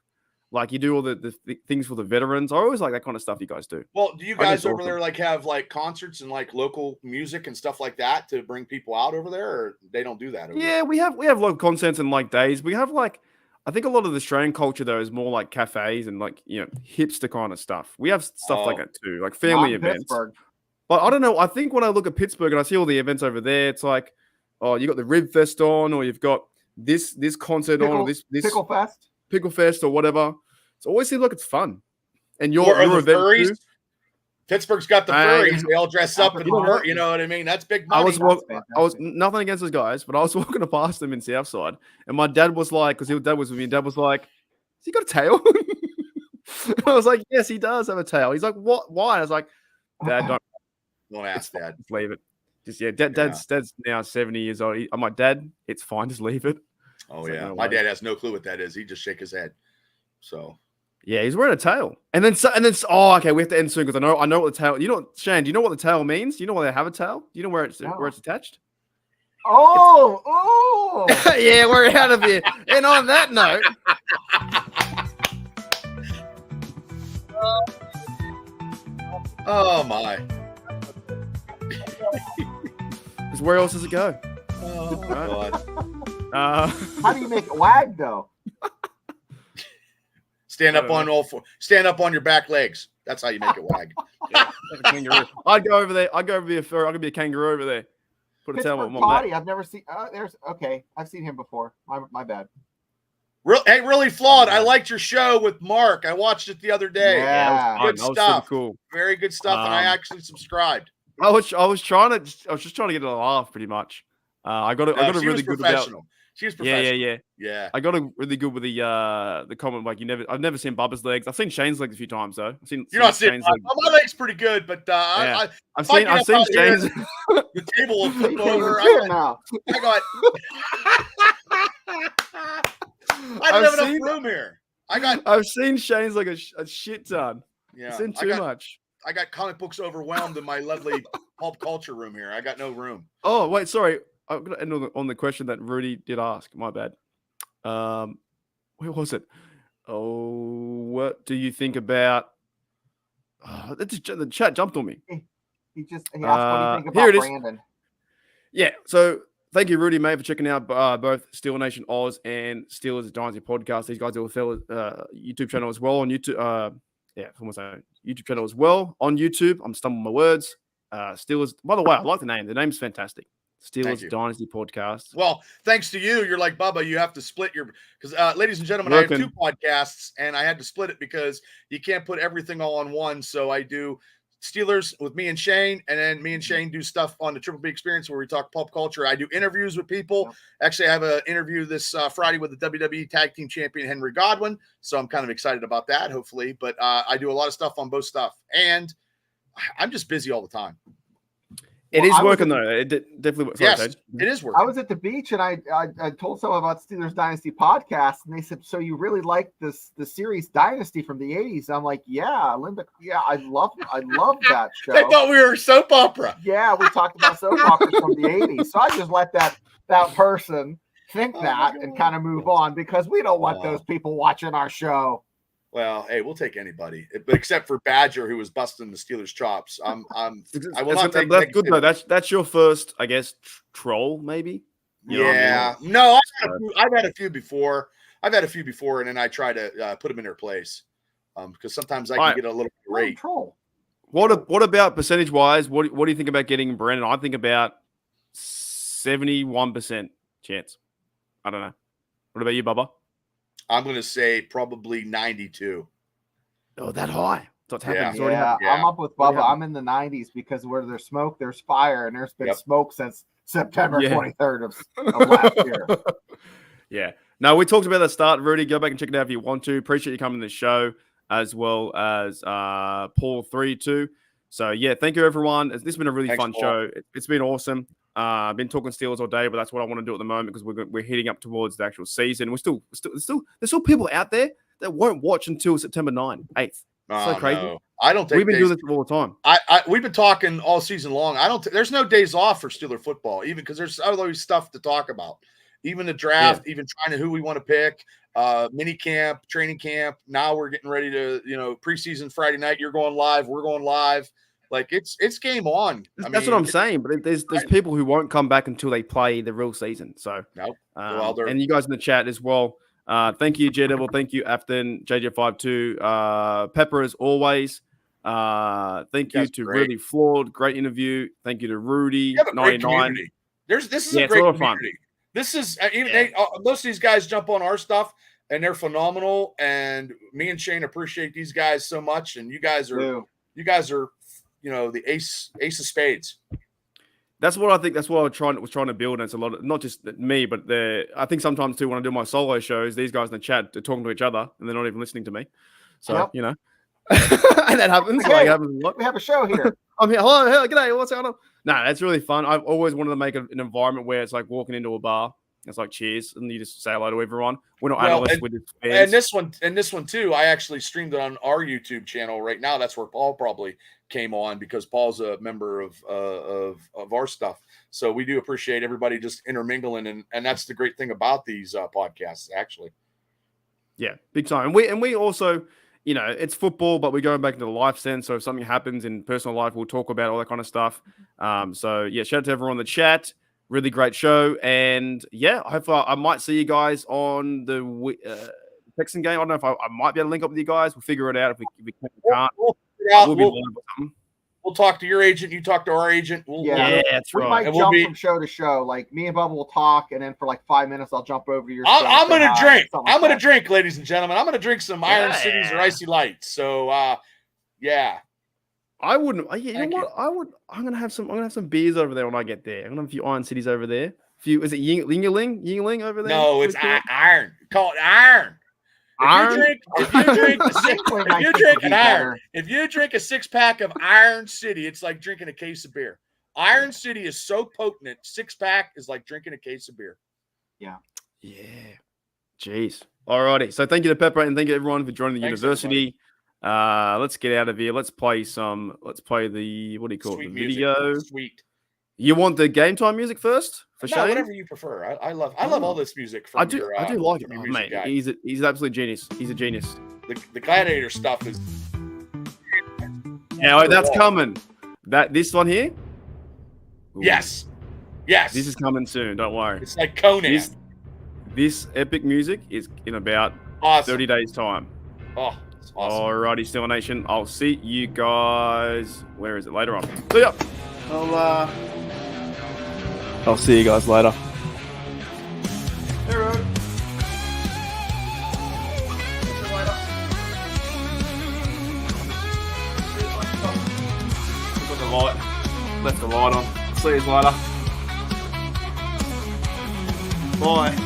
Like, you do all the things for the veterans. I always like that kind of stuff you guys do.
Well, do you guys over there like have like concerts and like local music and stuff like that to bring people out over there, or they don't do that?
Yeah, we have local concerts and like days. We have like, I think a lot of the Australian culture though is more like cafes and like, you know, hipster kind of stuff. We have stuff like that too, like family events.
Pittsburgh.
But I don't know. I think when I look at Pittsburgh and I see all the events over there, it's like, oh, you got the Rib Fest on, or you've got this concert on, or this Pickle Fest or whatever. It always seems like it's fun. And your event
furries.
Too.
Pittsburgh's got the furries. They all dress up and you know what I mean? That's big money.
I was nothing against those guys, but I was walking past them in Southside, and my dad was like, because his dad was with me, and dad was like, has he got a tail? And I was like, yes, he does have a tail. He's like, what? Why? I was like, Dad,
don't ask Dad.
Just leave it. Dad's now 70 years old. I'm like, Dad, it's fine. Just leave it.
Oh, yeah. My dad has no clue what that is. He just shake his head. So.
Yeah, he's wearing a tail. And then okay, we have to end soon because I know what the tail. You know, Shane, do you know what the tail means? Do you know why they have a tail? Do you know where it's attached?
Oh.
Yeah, we're out of here. And on that note.
Oh my.
Because where else does it go?
Oh
God.
How do you make it wag though?
Stand up on your back legs. That's how you make it wag.
Yeah, like a kangaroo. I'd go over there. I'd go over be a fur. I could be a kangaroo over there. Put a tail on my back.
I've never seen. I've seen him before. My bad.
Really flawed. I liked your show with Mark. I watched it the other day.
Yeah,
good stuff.
That was cool.
Very good stuff. And I actually subscribed.
I was just trying to get a laugh, pretty much. I got a really good professional.
She was professional.
Yeah. I got a really good with the comment like I've never seen Bubba's legs. I've seen Shane's legs a few times though.
You're not seeing my legs pretty good, but
I've seen Shane's.
The table will flip over. I don't have enough room here.
I've seen Shane's like a shit ton.
Yeah,
I've seen too much.
I got comic books overwhelmed in my lovely pulp culture room here. I got no room.
Oh wait, sorry. I'm going to end on the question that Rudy did ask. My bad. Where was it? Oh, what do you think about... the chat jumped on me.
He asked what do you think
here
about
it
Brandon.
Yeah, so thank you, Rudy, mate, for checking out both Steel Nation Oz and Steelers Dynasty podcast. These guys do a YouTube channel as well on YouTube. YouTube channel as well on YouTube. I'm stumbling my words. Steelers... By the way, I like the name. The name's fantastic. Steelers Dynasty podcast.
Well, thanks to you. You're like Bubba. You have to split because, ladies and gentlemen, I have two podcasts, and I had to split it because you can't put everything all on one. So I do Steelers with me and Shane, and then me and Shane do stuff on the Triple B Experience where we talk pop culture. I do interviews with people.
Yep.
Actually, I have an interview this Friday with the WWE Tag Team Champion Henry Godwin, so I'm kind of excited about that, hopefully. But I do a lot of stuff on both stuff, and I'm just busy all the time.
It
Well,
is
I was
working
at
though. It definitely.
Yes,
Sorry,
it is working.
I was at the beach and I told someone about Steelers Dynasty podcast, and they said, "So you really like the series Dynasty from the '80s?" I'm like, "Yeah, Linda. Yeah, I love that show."
They thought we were a soap opera.
Yeah, we talked about soap operas from the '80s, so I just let that person think that and kind of move on because we don't want those people watching our show.
Well, hey, we'll take anybody, except for Badger, who was busting the Steelers' chops. I will not take.
That's good though. That's your first, I guess, troll maybe. You know what I mean?
No, I've had a few before. And then I try to put them in their place because sometimes I can get a little irate.
Troll.
What about percentage wise? What do you think about getting Brandon? I think about 71% chance. I don't know. What about you, Bubba?
I'm going to say probably 92.
Oh, that high. That's what's happened.
Yeah,
Yeah.
I'm up with Bubba. I'm in the 90s because where there's smoke, there's fire, and there's been smoke since September 23rd of last year.
Yeah. No, we talked about the start, Rudy. Go back and check it out if you want to. Appreciate you coming to the show, as well as Paul32. So, yeah, thank you, everyone. This has been a really fun show. It's been awesome. I've been talking Steelers all day, but that's what I want to do at the moment because we're heading up towards the actual season. There's still people out there that won't watch until September 8th. So crazy.
No. I don't think
we've been doing this all the time.
We've been talking all season long. There's no days off for Steeler football, even because there's always stuff to talk about. Even the draft, even trying to who we want to pick, mini camp, training camp. Now we're getting ready to, preseason Friday night. You're going live. We're going live. Like it's game on.
That's what I'm saying. But there's people who won't come back until they play the real season. So and you guys in the chat as well. Thank you, J Devil. Thank you, Afton, JJ52, Pepper as always. Thank you to Really Flawed. Great interview. Thank you to Rudy. 99.
This is a great community. Fun. This is most of these guys jump on our stuff and they're phenomenal. And me and Shane appreciate these guys so much. And you guys are the ace of spades.
That's what I think. That's what I was trying to build. And it's a lot of not just me, but I think sometimes too when I do my solo shows, these guys in the chat are talking to each other and they're not even listening to me. So and that happens.
Hey,
like, it happens a lot.
We have a show here.
I'm here. Hello, g'day. What's going on? No, that's really fun. I've always wanted to make an environment where it's like walking into a bar. It's like cheers, and you just say hello to everyone. We're not analysts with
fans. And this one too. I actually streamed it on our YouTube channel right now. That's where Paul probably came on because Paul's a member of our stuff. So we do appreciate everybody just intermingling, and that's the great thing about these podcasts, actually. Yeah,
big time. And we also, it's football, but we're going back into the life sense. So if something happens in personal life, we'll talk about all that kind of stuff. So yeah, shout out to everyone in the chat. Really great show. And yeah, hopefully I might see you guys on the Texan game. I don't know if I might be able to link up with you guys. We'll figure it out if we can't.
We'll talk to your agent. You talk to our agent.
That's right.
We might jump from show to show. Like me and Bubba will talk, and then for like 5 minutes, I'll jump over to your.
I'm going to drink. I'm going to drink, ladies and gentlemen. I'm going to drink some Iron Cities or Icy Lights. So, yeah.
I wouldn't. You know what? I'm gonna have some beers over there when I get there. I'm gonna have a few Iron Cities over there. Is it Yingling over there?
No, it's iron. Call it iron. If you drink a 6-pack of Iron City, it's like drinking a case of beer. Iron City is so potent. 6-pack is like drinking a case of beer.
Yeah.
Jeez. Alrighty. So thank you to Pepper and thank you everyone for joining the university. Let's get out of here. Let's play the what do you call it? The video.
Sweet.
You want the game time music first for Shane?
Whatever you prefer. I love all this music. From
I do like it, mate. Guy. He's an absolute genius. He's a genius.
The Gladiator stuff is.
Yeah, that's coming. This one here.
Ooh. Yes.
This is coming soon. Don't worry.
It's like Conan.
This epic music is in about 30 days time.
Oh. Awesome.
Alrighty, Steeler Nation. I'll see you guys. Where is it? Later on. See ya. I'll see you guys later.
Hey, Rod.
the light on. See you later. Bye.